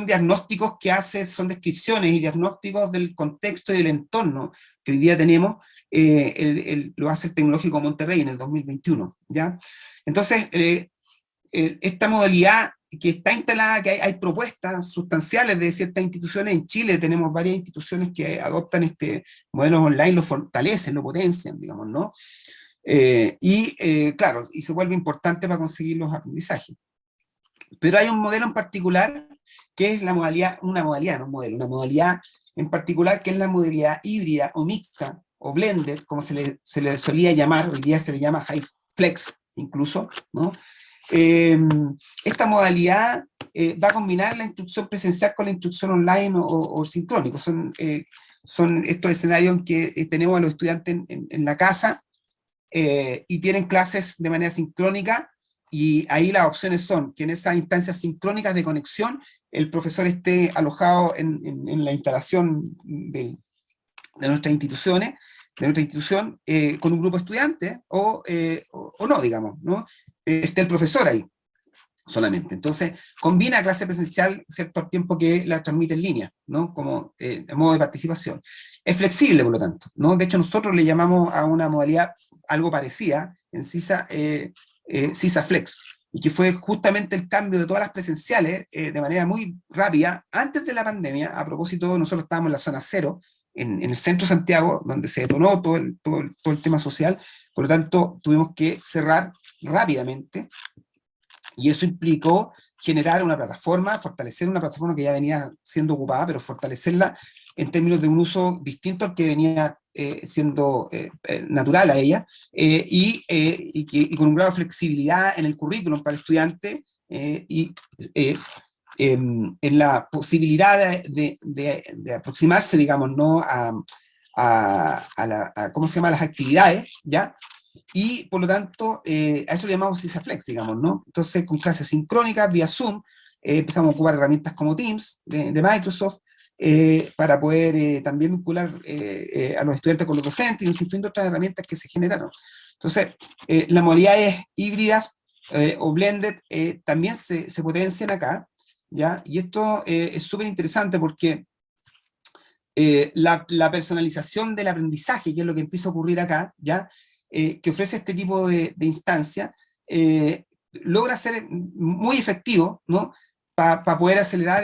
diagnósticos que son descripciones y diagnósticos del contexto y del entorno que hoy día tenemos, lo hace el Tecnológico Monterrey en el 2021, ¿ya? Entonces, esta modalidad que está instalada, que hay propuestas sustanciales de ciertas instituciones. En Chile tenemos varias instituciones que adoptan este modelos online, lo fortalecen, lo potencian, digamos, ¿no? Claro, y se vuelve importante para conseguir los aprendizajes. Pero hay un modelo en particular que es una modalidad en particular que es la modalidad híbrida o mixta o blended, como se le solía llamar, hoy día se le llama HyFlex incluso, ¿no? Esta modalidad va a combinar la instrucción presencial con la instrucción online o sincrónico. Son estos escenarios en que tenemos a los estudiantes en la casa, y tienen clases de manera sincrónica, y ahí las opciones son que en esas instancias sincrónicas de conexión el profesor esté alojado en la instalación de nuestra institución, con un grupo de estudiantes, o no, digamos, ¿no? Esté el profesor ahí solamente. Entonces, combina clase presencial, ¿cierto?, al tiempo que la transmite en línea, ¿no? Como modo de participación. Es flexible, por lo tanto, ¿no? De hecho, nosotros le llamamos a una modalidad algo parecida en CISA, CISA Flex, y que fue justamente el cambio de todas las presenciales de manera muy rápida, antes de la pandemia. A propósito, nosotros estábamos en la zona cero, en el centro de Santiago, donde se detonó todo el tema social. Por lo tanto, tuvimos que cerrar rápidamente, y eso implicó generar una plataforma, fortalecer una plataforma que ya venía siendo ocupada, pero fortalecerla en términos de un uso distinto al que venía siendo natural a ella, y con un grado de flexibilidad en el currículum para el estudiante, en la posibilidad de aproximarse, digamos, ¿no?, ¿cómo se llama?, las actividades, ¿ya? Y por lo tanto, a eso le llamamos CISAFlex, digamos, ¿no? Entonces, con clases sincrónicas vía Zoom, empezamos a ocupar herramientas como Teams de Microsoft, para poder también vincular a los estudiantes con los docentes, y un sinfín de otras herramientas que se generaron. Entonces, las modalidades híbridas o blended también se potencian acá, ¿ya? Y esto es súper interesante porque la personalización del aprendizaje, que es lo que empieza a ocurrir acá, ¿ya?, que ofrece este tipo de instancia, logra ser muy efectivo, ¿no?, para poder acelerar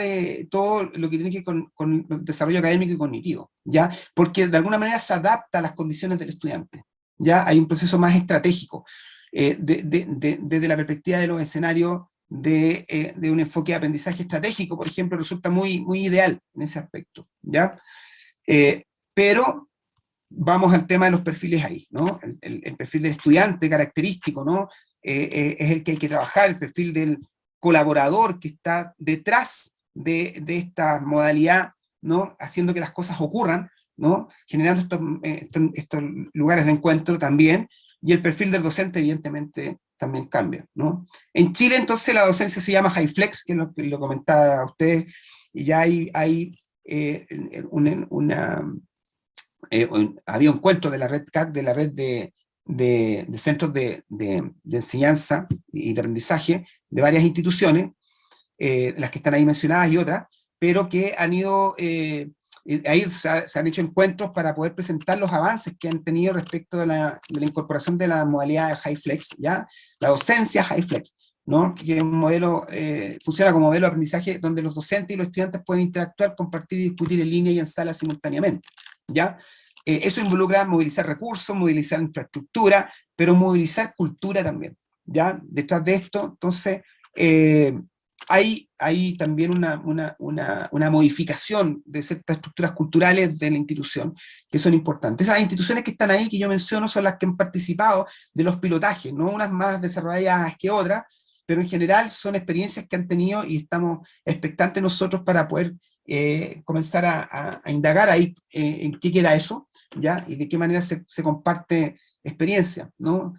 todo lo que tiene que ver con el desarrollo académico y cognitivo, ¿ya? Porque de alguna manera se adapta a las condiciones del estudiante, ¿ya? Hay un proceso más estratégico, desde la perspectiva de los escenarios de un enfoque de aprendizaje estratégico, por ejemplo, resulta muy, muy ideal en ese aspecto, ¿ya? Pero vamos al tema de los perfiles ahí, ¿no? El perfil del estudiante característico, ¿no? Es el que hay que trabajar, el perfil del colaborador que está detrás de esta modalidad, ¿no?, haciendo que las cosas ocurran, ¿no?, generando estos lugares de encuentro también, y el perfil del docente evidentemente también cambia, ¿no? En Chile entonces la docencia se llama HyFlex, que lo comentaba a ustedes, y ya había un encuentro de la red CAT, de la red de centros de enseñanza y de aprendizaje de varias instituciones, las que están ahí mencionadas y otras, pero que han ido, ahí se han hecho encuentros para poder presentar los avances que han tenido respecto de la incorporación de la modalidad de HyFlex, ¿ya? La docencia HyFlex, ¿no?, que es un modelo, funciona como modelo de aprendizaje donde los docentes y los estudiantes pueden interactuar, compartir y discutir en línea y en sala simultáneamente, ¿ya? Eso involucra movilizar recursos, movilizar infraestructura, pero movilizar cultura también, ¿ya? Detrás de esto, entonces, hay también una modificación de ciertas estructuras culturales de la institución que son importantes. Esas instituciones que están ahí, que yo menciono, son las que han participado de los pilotajes, no unas más desarrolladas que otras, pero en general son experiencias que han tenido y estamos expectantes nosotros para poder comenzar a indagar ahí en qué queda eso, ¿ya? Y de qué manera se comparte experiencia, ¿no?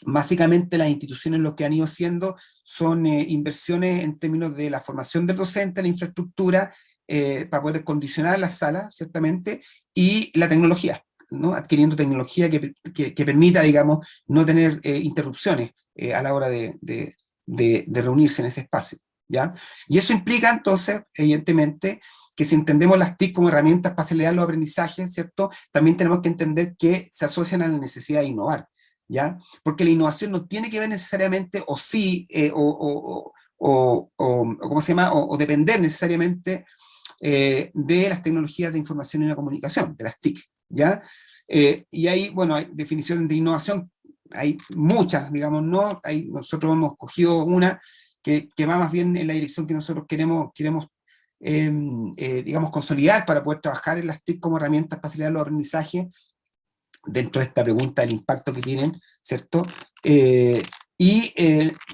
Básicamente las instituciones lo que han ido haciendo son inversiones en términos de la formación del docente, la infraestructura, para poder condicionar las salas, ciertamente, y la tecnología, ¿no? Adquiriendo tecnología que permita, digamos, no tener interrupciones a la hora de reunirse en ese espacio, ¿ya? Y eso implica, entonces, evidentemente, que si entendemos las TIC como herramientas para acelerar los aprendizajes, ¿cierto? También tenemos que entender que se asocian a la necesidad de innovar, ¿ya? Porque la innovación no tiene que ver necesariamente, o sí, ¿cómo se llama? O depender necesariamente de las tecnologías de información y la comunicación, de las TIC, ¿ya? Y ahí, bueno, hay definiciones de innovación, hay muchas, digamos, ¿no? Nosotros hemos cogido una que va más bien en la dirección que nosotros queremos digamos, consolidar para poder trabajar en las TIC como herramientas para acelerar los aprendizajes, dentro de esta pregunta del impacto que tienen, ¿cierto? Y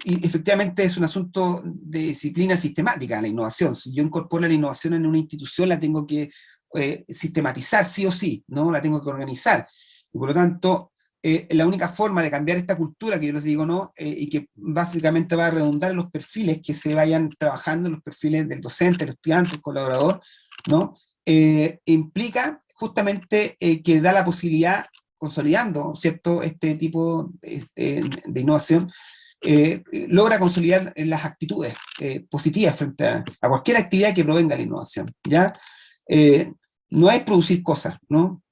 efectivamente es un asunto de disciplina sistemática, la innovación. Si yo incorporo la innovación en una institución, la tengo que sistematizar sí o sí, ¿no? La tengo que organizar. Y por lo tanto, la única forma de cambiar esta cultura, que yo les digo, ¿no? Y que básicamente va a redundar en los perfiles que se vayan trabajando, los perfiles del docente, del estudiante, del colaborador, ¿no? Implica justamente que da la posibilidad, consolidando, ¿cierto?, este tipo de innovación, logra consolidar las actitudes positivas frente a cualquier actividad que provenga de la innovación, ¿ya? No es producir cosas, ¿no?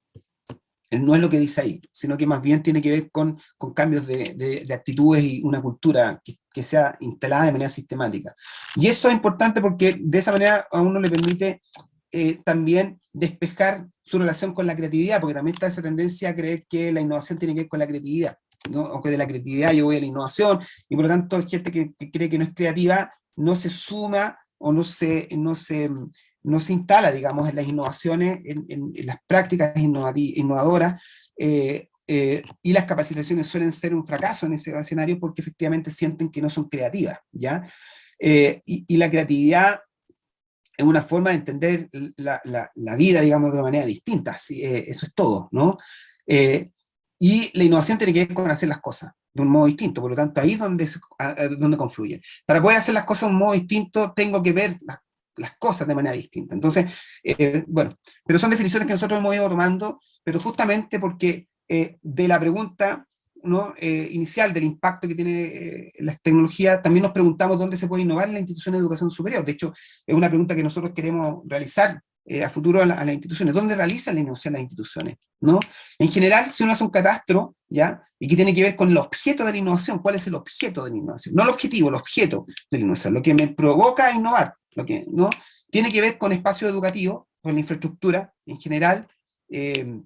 No es lo que dice ahí, sino que más bien tiene que ver con cambios de actitudes y una cultura que sea instalada de manera sistemática. Y eso es importante porque de esa manera a uno le permite también despejar su relación con la creatividad, porque también está esa tendencia a creer que la innovación tiene que ver con la creatividad, ¿no? O que de la creatividad yo voy a la innovación, y por lo tanto hay gente que cree que no es creativa, no se suma o no se instala, digamos, en las innovaciones, en las prácticas innovadoras, y las capacitaciones suelen ser un fracaso en ese escenario porque efectivamente sienten que no son creativas, ¿ya? Y la creatividad es una forma de entender la vida, digamos, de una manera distinta, ¿sí? Eso es todo, ¿no? Y la innovación tiene que ver con hacer las cosas de un modo distinto, por lo tanto ahí es donde confluyen. Para poder hacer las cosas de un modo distinto, tengo que ver las cosas de manera distinta. Entonces, bueno, pero son definiciones que nosotros hemos ido tomando, pero justamente porque de la pregunta, ¿no?, inicial del impacto que tiene las tecnologías, también nos preguntamos dónde se puede innovar en la institución de educación superior. De hecho, es una pregunta que nosotros queremos realizar a futuro a las instituciones. ¿Dónde realizan la innovación las instituciones? ¿No? En general, si uno hace un catastro, ¿ya?, y que tiene que ver con el objeto de la innovación, ¿cuál es el objeto de la innovación? No el objetivo, el objeto de la innovación, lo que me provoca a innovar, lo que, ¿no?, tiene que ver con espacios educativos, con la infraestructura en general.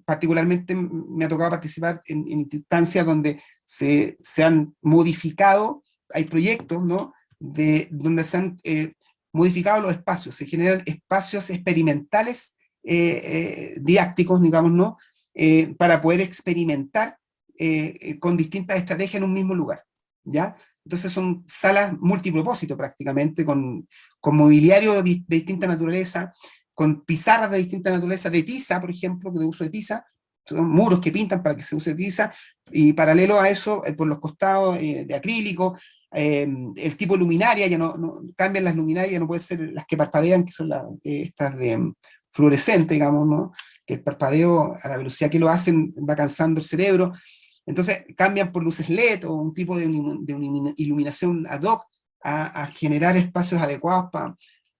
Particularmente me ha tocado participar en instancias donde se han modificado, hay proyectos, ¿no?, donde se han modificado los espacios, se generan espacios experimentales didácticos, digamos, ¿no?, para poder experimentar con distintas estrategias en un mismo lugar, ¿ya? Entonces son salas multipropósito prácticamente, con mobiliario de distinta naturaleza, con pizarras de distinta naturaleza, de tiza, por ejemplo, de uso de tiza, son muros que pintan para que se use tiza, y paralelo a eso, por los costados de acrílico, el tipo de luminaria, ya no cambian las luminarias, no pueden ser las que parpadean, que son estas de fluorescente, digamos, ¿no?, que el parpadeo a la velocidad que lo hacen va cansando el cerebro. Entonces cambian por luces LED o un tipo de iluminación ad hoc a generar espacios adecuados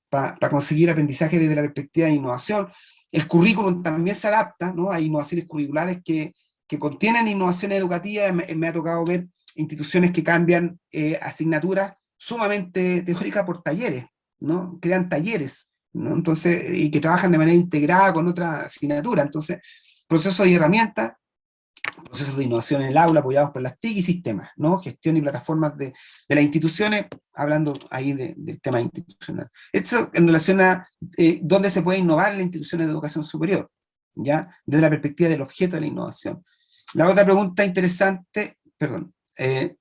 para conseguir aprendizaje desde la perspectiva de innovación. El currículum también se adapta, ¿no? Hay innovaciones curriculares que contienen innovación educativa. Me ha tocado ver instituciones que cambian asignaturas sumamente teóricas por talleres, ¿no? Crean talleres, ¿no? Entonces, y que trabajan de manera integrada con otra asignatura. Entonces, procesos y herramientas procesos de innovación en el aula apoyados por las TIC y sistemas, ¿no? Gestión y plataformas de las instituciones, hablando ahí del tema institucional. Esto en relación a dónde se puede innovar en las instituciones de educación superior, ¿ya? Desde la perspectiva del objeto de la innovación. La otra pregunta interesante, perdón, ahí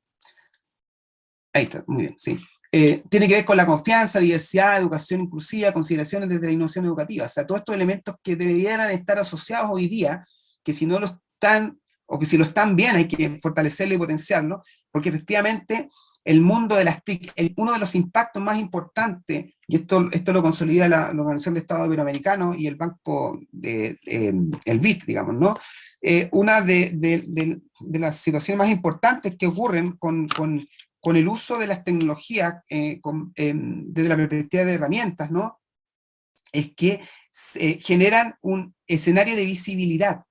está, muy bien, sí. Tiene que ver con la confianza, diversidad, educación inclusiva, consideraciones desde la innovación educativa. O sea, todos estos elementos que deberían estar asociados hoy día, que si no lo están, o que si lo están bien, hay que fortalecerlo y potenciarlo, porque efectivamente el mundo de las TIC, uno de los impactos más importantes, y esto lo consolida la Organización de Estados Iberoamericanos y el Banco, el BID, digamos, ¿no? Una de las situaciones más importantes que ocurren con el uso de las tecnologías desde la perspectiva de herramientas, ¿no? Es que generan un escenario de visibilidad,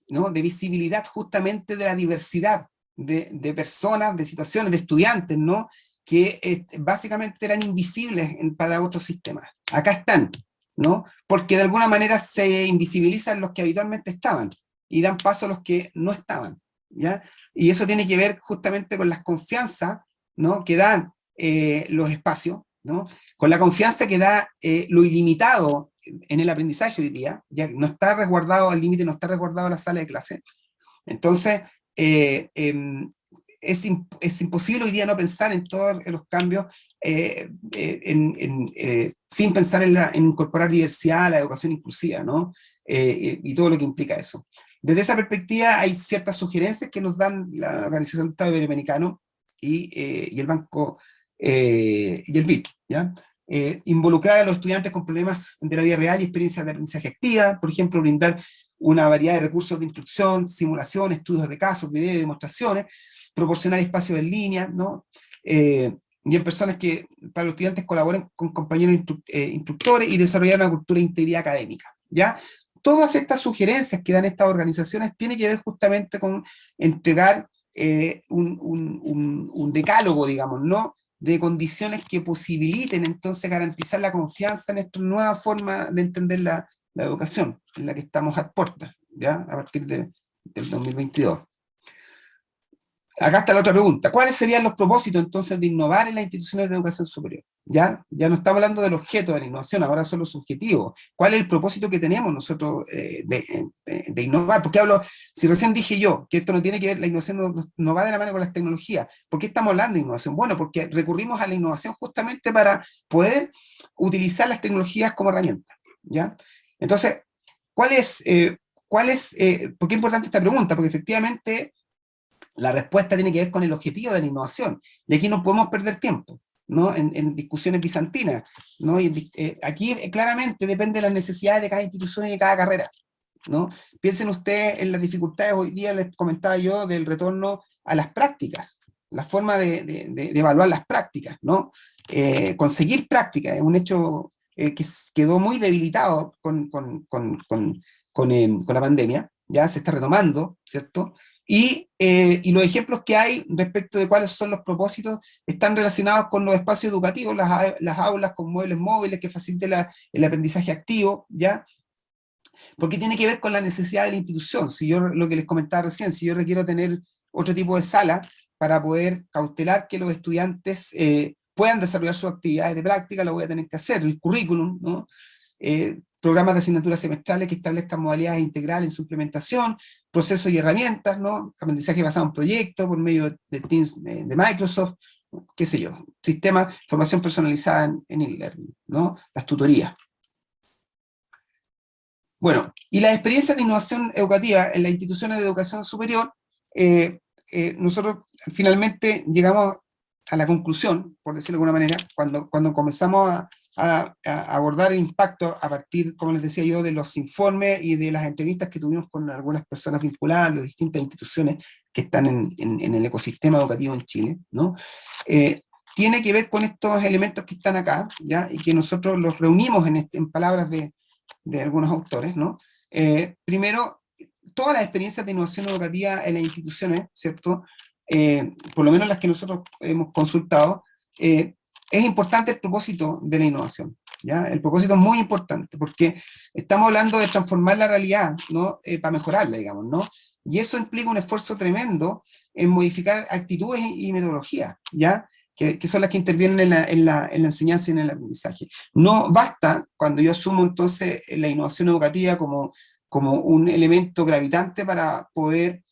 ¿no? De visibilidad justamente de la diversidad de personas, de situaciones, de estudiantes, ¿no? Que básicamente eran invisibles para otros sistemas. Acá están, ¿no? Porque de alguna manera se invisibilizan los que habitualmente estaban y dan paso a los que no estaban, ¿ya? Y eso tiene que ver justamente con las confianzas, ¿no? Que dan los espacios, ¿no? Con la confianza que da lo ilimitado en el aprendizaje hoy día, ya no está resguardado al límite, no está resguardado la sala de clase. Entonces, es imposible hoy día no pensar en todos los cambios sin pensar en incorporar diversidad a la educación inclusiva, ¿no? Y todo lo que implica eso. Desde esa perspectiva hay ciertas sugerencias que nos dan la Organización de Estado Iberoamericano y el Banco y el BID, ¿ya? Involucrar a los estudiantes con problemas de la vida real y experiencias de aprendizaje activa, por ejemplo, brindar una variedad de recursos de instrucción, simulación, estudios de casos, videos y demostraciones, proporcionar espacios en línea, ¿no? Y en personas que, para los estudiantes, colaboren con compañeros instructores y desarrollar una cultura de integridad académica, ¿ya? Todas estas sugerencias que dan estas organizaciones tienen que ver justamente con entregar un decálogo, digamos, ¿no? De condiciones que posibiliten entonces garantizar la confianza en esta nueva forma de entender la educación, en la que estamos a puertas, ¿ya? A partir del 2022. Acá está la otra pregunta. ¿Cuáles serían los propósitos entonces de innovar en las instituciones de educación superior? Ya no estamos hablando del objeto de la innovación, ahora son los objetivos. ¿Cuál es el propósito que tenemos nosotros de innovar? Porque si recién dije yo que esto no tiene que ver, la innovación no va de la mano con las tecnologías. ¿Por qué estamos hablando de innovación? Bueno, porque recurrimos a la innovación justamente para poder utilizar las tecnologías como herramienta, ¿ya? Entonces, ¿por qué es importante esta pregunta? Porque efectivamente la respuesta tiene que ver con el objetivo de la innovación. Y aquí no podemos perder tiempo, ¿no? En discusiones bizantinas, ¿no? Aquí claramente depende de las necesidades de cada institución y de cada carrera, ¿no? Piensen ustedes en las dificultades, hoy día les comentaba yo, del retorno a las prácticas, la forma de evaluar las prácticas, ¿no? Conseguir prácticas es un hecho que quedó muy debilitado con la pandemia, ya se está retomando, ¿cierto? Y los ejemplos que hay respecto de cuáles son los propósitos están relacionados con los espacios educativos, las aulas con muebles móviles que faciliten el aprendizaje activo, ¿ya? Porque tiene que ver con la necesidad de la institución. Si yo, lo que les comentaba recién, si yo requiero tener otro tipo de sala para poder cautelar que los estudiantes puedan desarrollar sus actividades de práctica, lo voy a tener que hacer, el currículum, ¿no? Programas de asignaturas semestrales que establezcan modalidades integrales en su implementación, procesos y herramientas, ¿no? Aprendizaje basado en proyectos por medio de Teams de Microsoft, qué sé yo, sistema, formación personalizada en e-learning, ¿no? Las tutorías. Bueno, y las experiencias de innovación educativa en las instituciones de educación superior, nosotros finalmente llegamos a la conclusión, por decirlo de alguna manera, cuando comenzamos a abordar el impacto a partir, como les decía yo, de los informes y de las entrevistas que tuvimos con algunas personas vinculadas de distintas instituciones que están en el ecosistema educativo en Chile, ¿no? Tiene que ver con estos elementos que están acá, ¿ya? Y que nosotros los reunimos en palabras de algunos autores, ¿no? Primero, todas las experiencias de innovación educativa en las instituciones, ¿cierto? Por lo menos las que nosotros hemos consultado, es importante el propósito de la innovación, ¿ya? El propósito es muy importante, porque estamos hablando de transformar la realidad, ¿no? Para mejorarla, digamos, ¿no? Y eso implica un esfuerzo tremendo en modificar actitudes y metodologías, ¿ya? Que son las que intervienen en la enseñanza y en el aprendizaje. No basta cuando yo asumo entonces la innovación educativa como un elemento gravitante para poder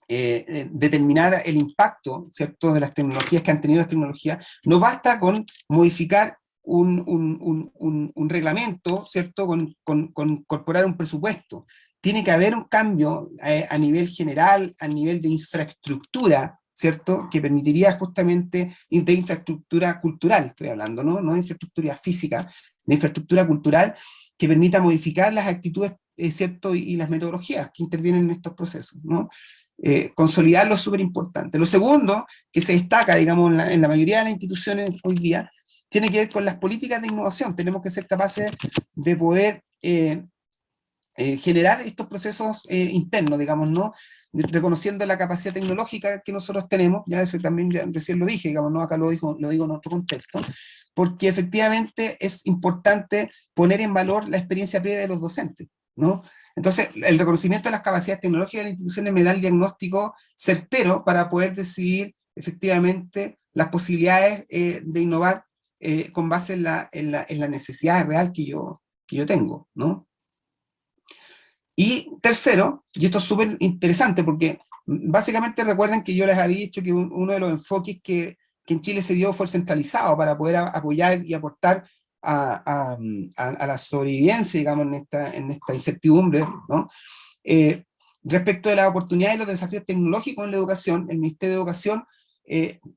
determinar el impacto, ¿cierto?, de las tecnologías que han tenido las tecnologías. No basta con modificar un reglamento, ¿cierto?, con incorporar un presupuesto. Tiene que haber un cambio a nivel general, a nivel de infraestructura, ¿cierto?, que permitiría justamente, de infraestructura cultural, estoy hablando, ¿no? No de infraestructura física, de infraestructura cultural, que permita modificar las actitudes, ¿cierto?, y las metodologías que intervienen en estos procesos, ¿no? Consolidarlo es súper importante. Lo segundo que se destaca, digamos, en la mayoría de las instituciones hoy día, tiene que ver con las políticas de innovación. Tenemos que ser capaces de poder generar estos procesos internos, digamos, ¿no? Reconociendo la capacidad tecnológica que nosotros tenemos, ya eso también ya recién lo dije, digamos, ¿no? Acá lo digo en otro contexto, porque efectivamente es importante poner en valor la experiencia previa de los docentes, ¿no? Entonces, el reconocimiento de las capacidades tecnológicas de las instituciones me da el diagnóstico certero para poder decidir efectivamente las posibilidades de innovar con base en la necesidad real que yo tengo, ¿no? Y tercero, y esto es súper interesante porque básicamente recuerden que yo les había dicho que uno de los enfoques que en Chile se dio fue el centralizado para poder apoyar y aportar a la sobrevivencia, digamos, en esta incertidumbre, ¿no? Respecto de las oportunidades y los desafíos tecnológicos en la educación, el Ministerio de Educación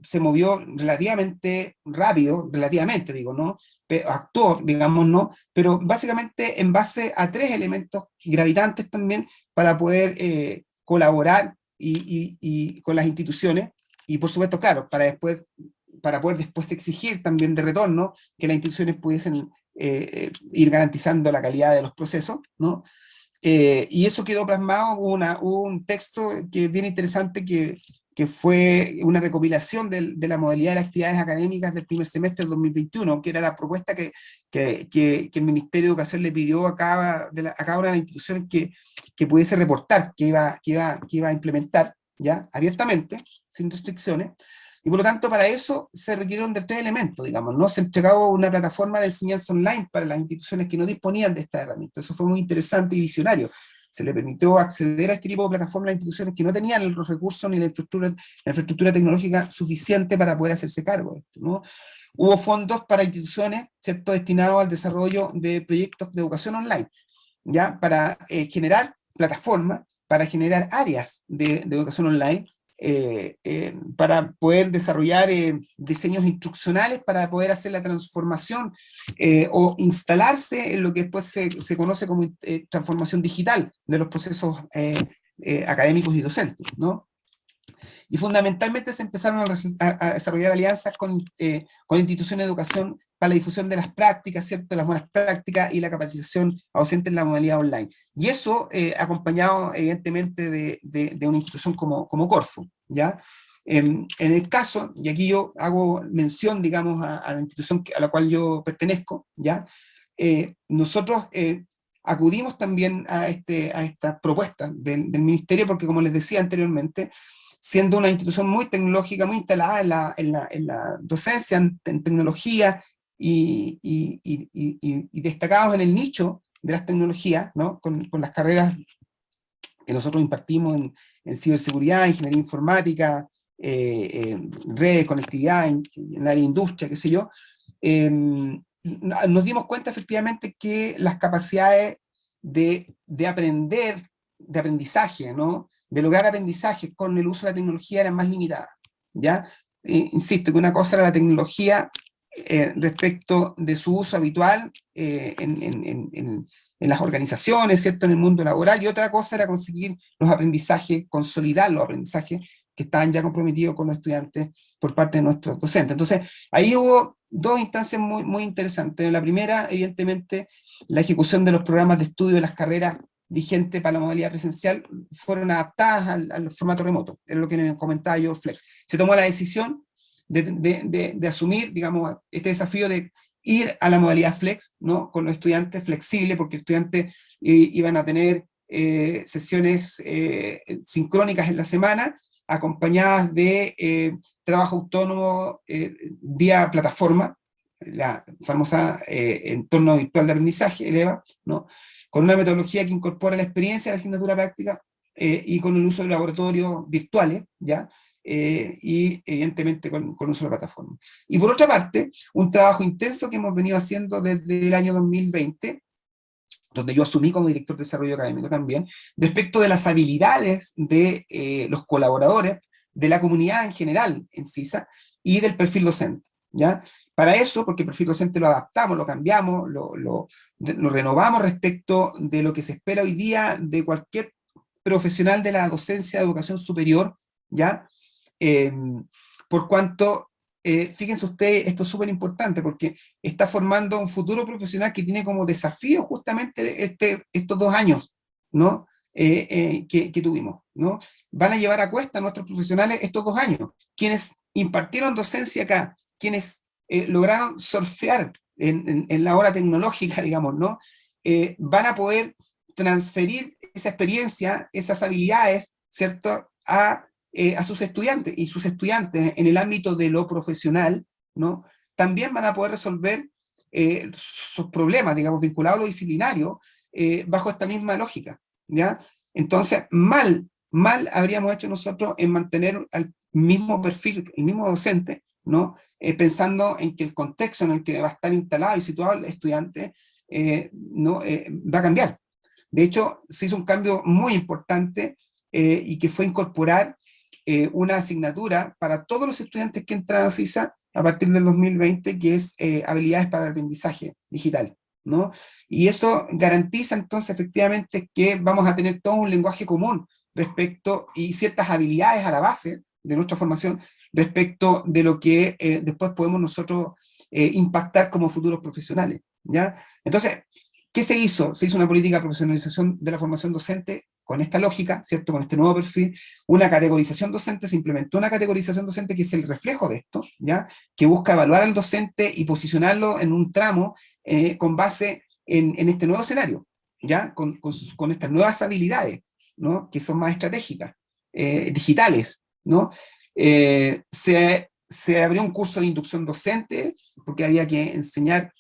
se movió relativamente rápido, relativamente digo, ¿no? Actuó, digamos, ¿no? Pero básicamente en base a tres elementos gravitantes también para poder colaborar y con las instituciones, y por supuesto, claro, para poder después exigir también de retorno que las instituciones pudiesen ir garantizando la calidad de los procesos, ¿no? Y eso quedó plasmado, hubo un texto que es bien interesante que fue una recopilación de la modalidad de las actividades académicas del primer semestre del 2021, que era la propuesta que el Ministerio de Educación le pidió a cada una de las instituciones que pudiese reportar, que iba a implementar, ¿ya? Abiertamente, sin restricciones. Y por lo tanto, para eso se requirieron de tres elementos, digamos, ¿no? Se entregó una plataforma de enseñanza online para las instituciones que no disponían de esta herramienta. Eso fue muy interesante y visionario. Se le permitió acceder a este tipo de plataformas a instituciones que no tenían los recursos ni la infraestructura tecnológica suficiente para poder hacerse cargo de esto, ¿no? Hubo fondos para instituciones, ¿cierto?, destinados al desarrollo de proyectos de educación online, ¿ya? Para generar plataformas, para generar áreas de educación online, para poder desarrollar diseños instruccionales para poder hacer la transformación o instalarse en lo que después se conoce como transformación digital de los procesos académicos y docentes, ¿no? Y fundamentalmente se empezaron a desarrollar alianzas con instituciones de educación para la difusión de las prácticas, ¿cierto?, de las buenas prácticas y la capacitación a docentes en la modalidad online. Y eso acompañado evidentemente de una institución como Corfo, ¿ya? En el caso, y aquí yo hago mención, digamos, a la institución a la cual yo pertenezco, ¿ya? Nosotros acudimos también a estas propuestas del Ministerio, porque como les decía anteriormente, siendo una institución muy tecnológica, muy instalada en la docencia, en tecnología, y destacados en el nicho de las tecnologías, ¿no? Con las carreras que nosotros impartimos en ciberseguridad, ingeniería informática, redes, conectividad, en el área de industria, qué sé yo, nos dimos cuenta efectivamente que las capacidades de aprender, de aprendizaje, ¿no?, de lograr aprendizaje con el uso de la tecnología eran más limitadas, ¿ya? Insisto, que una cosa era la tecnología respecto de su uso habitual en las organizaciones, ¿cierto?, en el mundo laboral, y otra cosa era conseguir los aprendizajes, consolidar los aprendizajes que estaban ya comprometidos con los estudiantes por parte de nuestros docentes. Entonces, ahí hubo dos instancias muy, muy interesantes. La primera, evidentemente, la ejecución de los programas de estudio de las carreras vigentes para la modalidad presencial fueron adaptadas al formato remoto, es lo que me comentaba yo, Flex. Se tomó la decisión de asumir, digamos, este desafío de ir a la modalidad Flex, ¿no?, con los estudiantes flexibles, porque estudiantes iban a tener sesiones sincrónicas en la semana, acompañadas de trabajo autónomo vía plataforma, la famosa entorno virtual de aprendizaje, el EVA, ¿no? Con una metodología que incorpora la experiencia de la asignatura práctica y con el uso de laboratorios virtuales, ¿ya? Y evidentemente con uso de la plataforma. Y por otra parte, un trabajo intenso que hemos venido haciendo desde el año 2020, donde yo asumí como director de desarrollo académico también, respecto de las habilidades de los colaboradores, de la comunidad en general en CISA, y del perfil docente, ¿ya? Para eso, porque el perfil docente lo adaptamos, lo cambiamos, lo renovamos respecto de lo que se espera hoy día de cualquier profesional de la docencia de educación superior, ¿ya? Por cuanto, fíjense ustedes, esto es súper importante, porque está formando un futuro profesional que tiene como desafío justamente estos 2 años, ¿no? Que tuvimos, ¿no? Van a llevar a cuesta a nuestros profesionales estos 2 años, quienes impartieron docencia acá, quienes lograron surfear en la hora tecnológica, digamos, ¿no? Van a poder transferir esa experiencia, esas habilidades, ¿cierto?, a sus estudiantes, y sus estudiantes en el ámbito de lo profesional, ¿no?, también van a poder resolver sus problemas, digamos, vinculados a lo disciplinario, bajo esta misma lógica, ¿ya? Entonces, mal habríamos hecho nosotros en mantener al mismo perfil, el mismo docente, ¿no?, pensando en que el contexto en el que va a estar instalado y situado el estudiante no, va a cambiar. De hecho, se hizo un cambio muy importante y que fue incorporar una asignatura para todos los estudiantes que entran a CISA a partir del 2020, que es habilidades para el aprendizaje digital, ¿no? Y eso garantiza entonces efectivamente que vamos a tener todo un lenguaje común respecto y ciertas habilidades a la base de nuestra formación respecto de lo que después podemos nosotros impactar como futuros profesionales, ¿ya? Entonces, ¿qué se hizo? Se hizo una política de profesionalización de la formación docente con esta lógica, ¿cierto?, con este nuevo perfil, una categorización docente, se implementó una categorización docente que es el reflejo de esto, ¿ya?, que busca evaluar al docente y posicionarlo en un tramo con base en este nuevo escenario, ¿ya?, con estas nuevas habilidades, ¿no?, que son más estratégicas, digitales, ¿no? Se abrió un curso de inducción docente, porque había que enseñar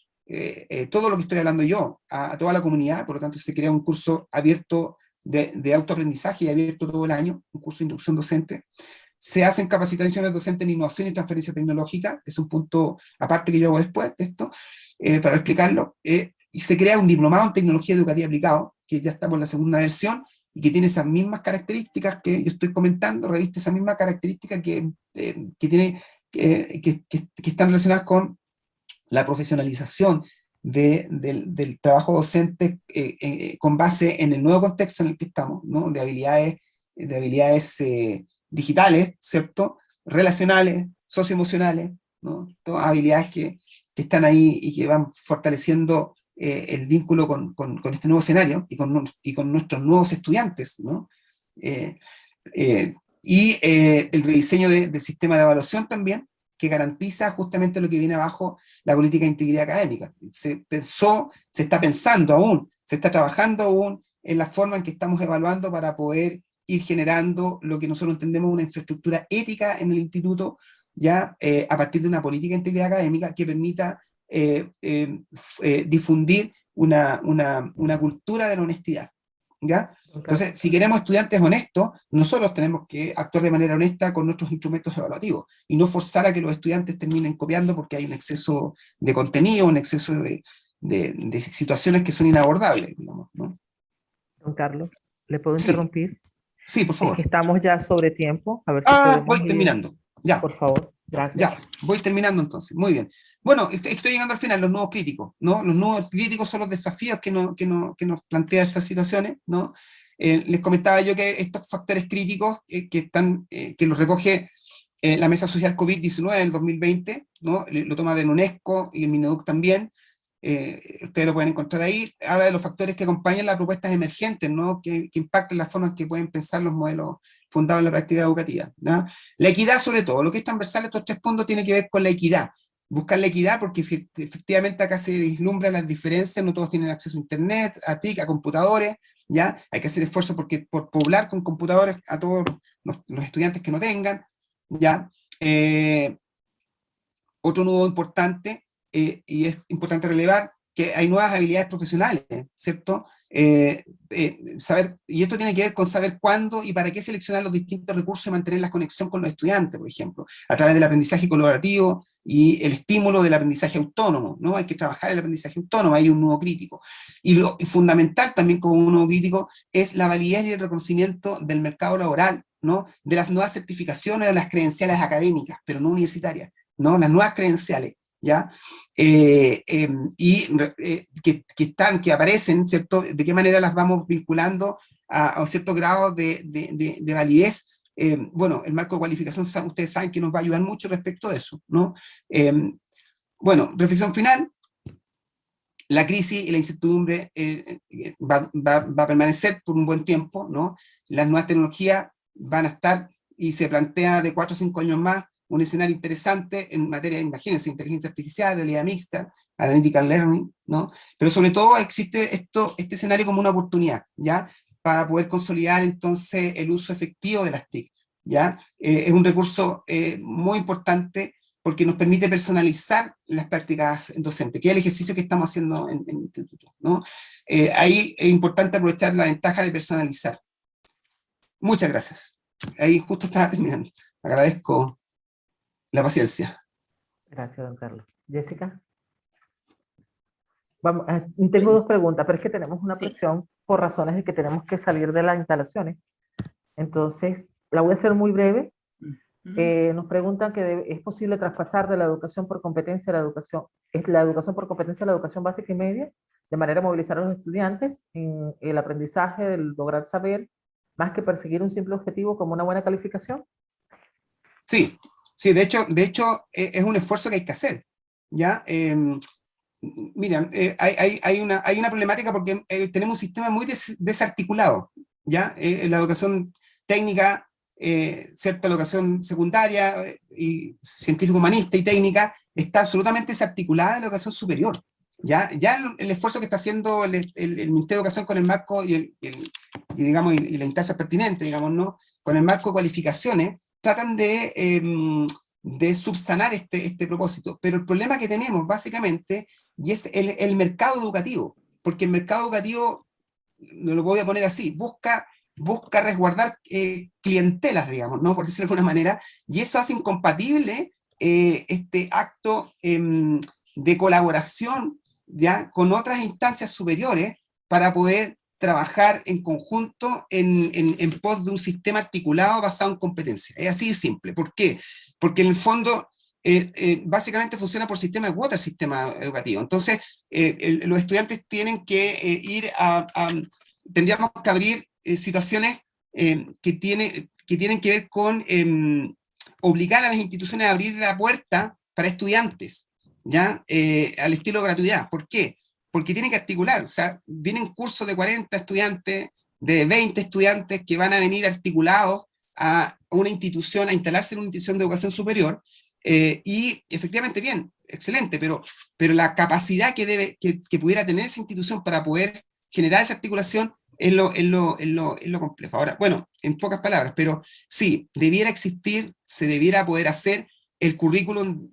todo lo que estoy hablando yo a toda la comunidad, por lo tanto se crea un curso abierto de autoaprendizaje y abierto todo el año, un curso de inducción docente. Se hacen capacitaciones docentes en innovación y transferencia tecnológica, es un punto aparte que yo hago después de esto, para explicarlo, y se crea un diplomado en tecnología educativa aplicado, que ya estamos en la segunda versión, y que tiene esas mismas características que yo estoy comentando, reviste esas mismas características que están relacionadas con la profesionalización del trabajo docente con base en el nuevo contexto en el que estamos, ¿no?, de habilidades digitales, ¿cierto?, relacionales, socioemocionales, ¿no?, todas habilidades que están ahí y que van fortaleciendo el vínculo con este nuevo escenario y con nuestros nuevos estudiantes, ¿no? El rediseño del sistema de evaluación también, que garantiza justamente lo que viene abajo, la política de integridad académica. Se está pensando aún, se está trabajando aún en la forma en que estamos evaluando para poder ir generando lo que nosotros entendemos una infraestructura ética en el instituto, ya a partir de una política de integridad académica que permita difundir una cultura de la honestidad, ¿ya? Entonces, si queremos estudiantes honestos, nosotros tenemos que actuar de manera honesta con nuestros instrumentos evaluativos y no forzar a que los estudiantes terminen copiando porque hay un exceso de contenido, un exceso de situaciones que son inabordables, digamos, ¿no? Don Carlos, ¿le puedo Sí, interrumpir? sí, por Es favor. que estamos ya sobre tiempo, a ver si podemos Voy ir. terminando. Ya. Por favor, gracias. Ya, voy terminando entonces, muy bien. Bueno, estoy llegando al final, los nuevos críticos, ¿no? Los nuevos críticos son los desafíos que nos plantea estas situaciones, ¿no? Les comentaba yo que estos factores críticos que los recoge la Mesa Social COVID-19 del 2020, ¿no? Lo toma de la UNESCO y el Mineduc también, ustedes lo pueden encontrar ahí, habla de los factores que acompañan las propuestas emergentes, ¿no? Que impactan las formas que pueden pensar los modelos fundados en la práctica educativa, ¿no? La equidad sobre todo, lo que es transversal estos 3 puntos tiene que ver con la equidad, buscar la equidad porque efectivamente acá se vislumbran las diferencias, no todos tienen acceso a internet, a TIC, a computadores, ¿ya? Hay que hacer esfuerzo por poblar con computadores a todos los estudiantes que no tengan, ¿ya? Otro nudo importante, y es importante relevar, que hay nuevas habilidades profesionales, ¿cierto? Saber, y esto tiene que ver con saber cuándo y para qué seleccionar los distintos recursos y mantener la conexión con los estudiantes, por ejemplo, a través del aprendizaje colaborativo y el estímulo del aprendizaje autónomo, ¿no? Hay que trabajar el aprendizaje autónomo, hay un nudo crítico. Y fundamental también como un nudo crítico es la validez y el reconocimiento del mercado laboral, ¿no? De las nuevas certificaciones o las credenciales académicas, pero no universitarias, ¿no? Las nuevas credenciales, ¿ya? Que aparecen, ¿cierto? De qué manera las vamos vinculando a un cierto grado de validez. Bueno, el marco de cualificación, ustedes saben que nos va a ayudar mucho respecto de eso, ¿no? Bueno, reflexión final. La crisis y la incertidumbre va a permanecer por un buen tiempo, ¿no? Las nuevas tecnologías van a estar, y se plantea de 4 o 5 años más, un escenario interesante en materia de, imagínense, inteligencia artificial, realidad mixta, analytical learning, ¿no? Pero sobre todo existe este escenario como una oportunidad, ¿ya? Para poder consolidar entonces el uso efectivo de las TIC, ¿ya? Es un recurso muy importante porque nos permite personalizar las prácticas docentes, que es el ejercicio que estamos haciendo en el instituto, ¿no? Ahí es importante aprovechar la ventaja de personalizar. Muchas gracias. Ahí justo estaba terminando. Agradezco la paciencia. Gracias, don Carlos. Jessica. Vamos, tengo dos preguntas, pero es que tenemos una presión por razones de que tenemos que salir de las instalaciones. Entonces, la voy a hacer muy breve. Nos preguntan que es posible traspasar de la educación por competencia a la educación por competencia a la educación básica y media, de manera a movilizar a los estudiantes en el aprendizaje del lograr saber, más que perseguir un simple objetivo como una buena calificación. Sí, sí, de hecho es un esfuerzo que hay que hacer, ¿ya? Mira, hay una problemática porque tenemos un sistema muy desarticulado, ¿ya? La educación técnica, cierta educación secundaria y científico-humanista y técnica está absolutamente desarticulada de la educación superior. Ya el esfuerzo que está haciendo el Ministerio de Educación con el marco digamos, y la instancia pertinente, digamos, ¿no? Con el marco de cualificaciones, tratan de subsanar este propósito. Pero el problema que tenemos, básicamente, y es el mercado educativo, porque el mercado educativo, no lo voy a poner así, busca resguardar clientelas, digamos, ¿no? Por decirlo de alguna manera, y eso hace incompatible este acto de colaboración, ¿ya? Con otras instancias superiores para poder trabajar en conjunto en pos de un sistema articulado basado en competencia. Es así de simple. ¿Por qué? Porque en el fondo básicamente funciona por sistema de cuota el sistema educativo. Entonces, los estudiantes tienen que tendríamos que abrir situaciones que tienen que ver con obligar a las instituciones a abrir la puerta para estudiantes, ¿ya? Al estilo de gratuidad. ¿Por qué? Porque tienen que articular, o sea, vienen cursos de 40 estudiantes, de 20 estudiantes que van a venir articulados a una institución, a instalarse en una institución de educación superior, y efectivamente bien, excelente, pero la capacidad que pudiera tener esa institución para poder generar esa articulación es lo complejo. Ahora, bueno, en pocas palabras, pero sí, debiera existir, se debiera poder hacer el currículum,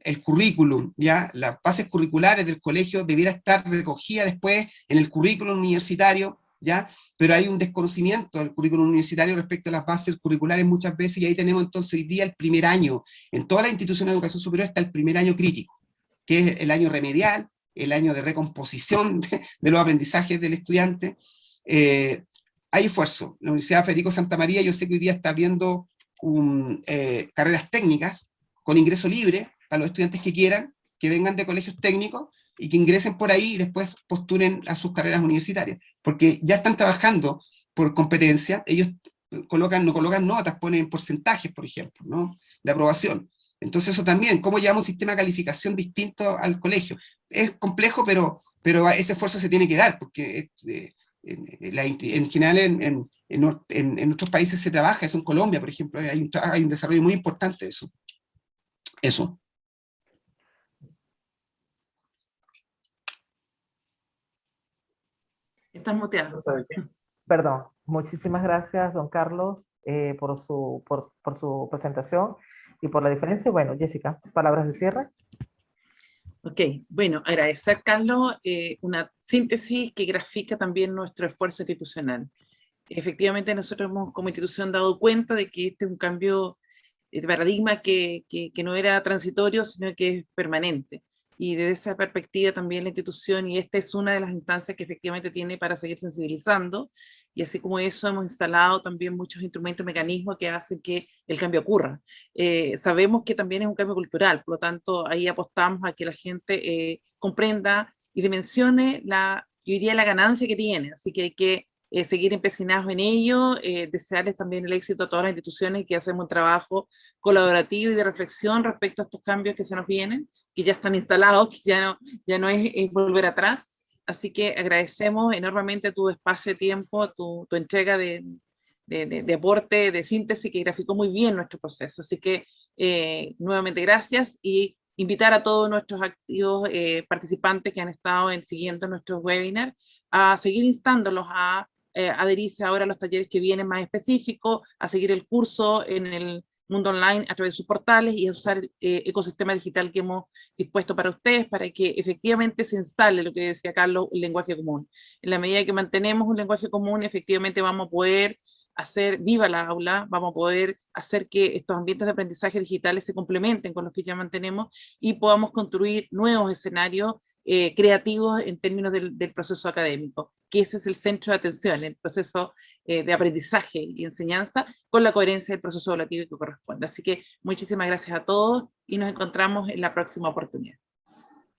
ya, las bases curriculares del colegio debiera estar recogida después en el currículum universitario, ya, pero hay un desconocimiento del currículum universitario respecto a las bases curriculares muchas veces, y ahí tenemos entonces hoy día el primer año, en todas las instituciones de educación superior está el primer año crítico, que es el año remedial, el año de recomposición de los aprendizajes del estudiante. Hay esfuerzo. La Universidad Federico Santa María, yo sé que hoy día está abriendo carreras técnicas con ingreso libre para los estudiantes que quieran, que vengan de colegios técnicos y que ingresen por ahí y después postulen a sus carreras universitarias, porque ya están trabajando por competencia, ellos no colocan notas, ponen porcentajes, por ejemplo, ¿no? De aprobación. Entonces eso también, ¿cómo llevamos un sistema de calificación distinto al colegio? Es complejo, pero ese esfuerzo se tiene que dar, porque en general en otros países se trabaja, eso en Colombia, por ejemplo, hay un desarrollo muy importante de eso. Eso. Estás muteado. Perdón, muchísimas gracias, don Carlos, por su presentación y por la diferencia. Bueno, Jessica, palabras de cierre. Ok, bueno, agradecer, Carlos, una síntesis que grafica también nuestro esfuerzo institucional. Efectivamente, nosotros hemos como institución dado cuenta de que este es un cambio de paradigma que no era transitorio, sino que es permanente. Y desde esa perspectiva también la institución, y esta es una de las instancias que efectivamente tiene para seguir sensibilizando, y así como eso hemos instalado también muchos instrumentos, mecanismos que hacen que el cambio ocurra. Sabemos que también es un cambio cultural, por lo tanto ahí apostamos a que la gente comprenda y dimensione yo diría la ganancia que tiene, así que hay que seguir empecinados en ello, desearles también el éxito a todas las instituciones que hacemos un trabajo colaborativo y de reflexión respecto a estos cambios que se nos vienen, que ya están instalados, que ya no es volver atrás. Así que agradecemos enormemente tu espacio de tiempo, tu entrega de aporte, de síntesis que graficó muy bien nuestro proceso. Así que nuevamente gracias y invitar a todos nuestros activos participantes que han estado siguiendo nuestros webinars a seguir instándolos a adherirse ahora a los talleres que vienen más específicos, a seguir el curso en el mundo online a través de sus portales y a usar el ecosistema digital que hemos dispuesto para ustedes para que efectivamente se instale lo que decía Carlos, el lenguaje común. En la medida que mantenemos un lenguaje común, efectivamente vamos a poder hacer viva la aula, vamos a poder hacer que estos ambientes de aprendizaje digitales se complementen con los que ya mantenemos y podamos construir nuevos escenarios creativos en términos del proceso académico, que ese es el centro de atención, el proceso de aprendizaje y enseñanza con la coherencia del proceso evaluativo que corresponde. Así que muchísimas gracias a todos y nos encontramos en la próxima oportunidad.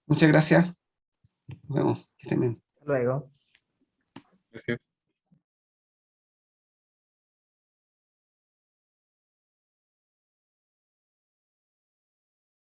Muchas gracias. Nos vemos. Que estén bien. Hasta luego. Gracias.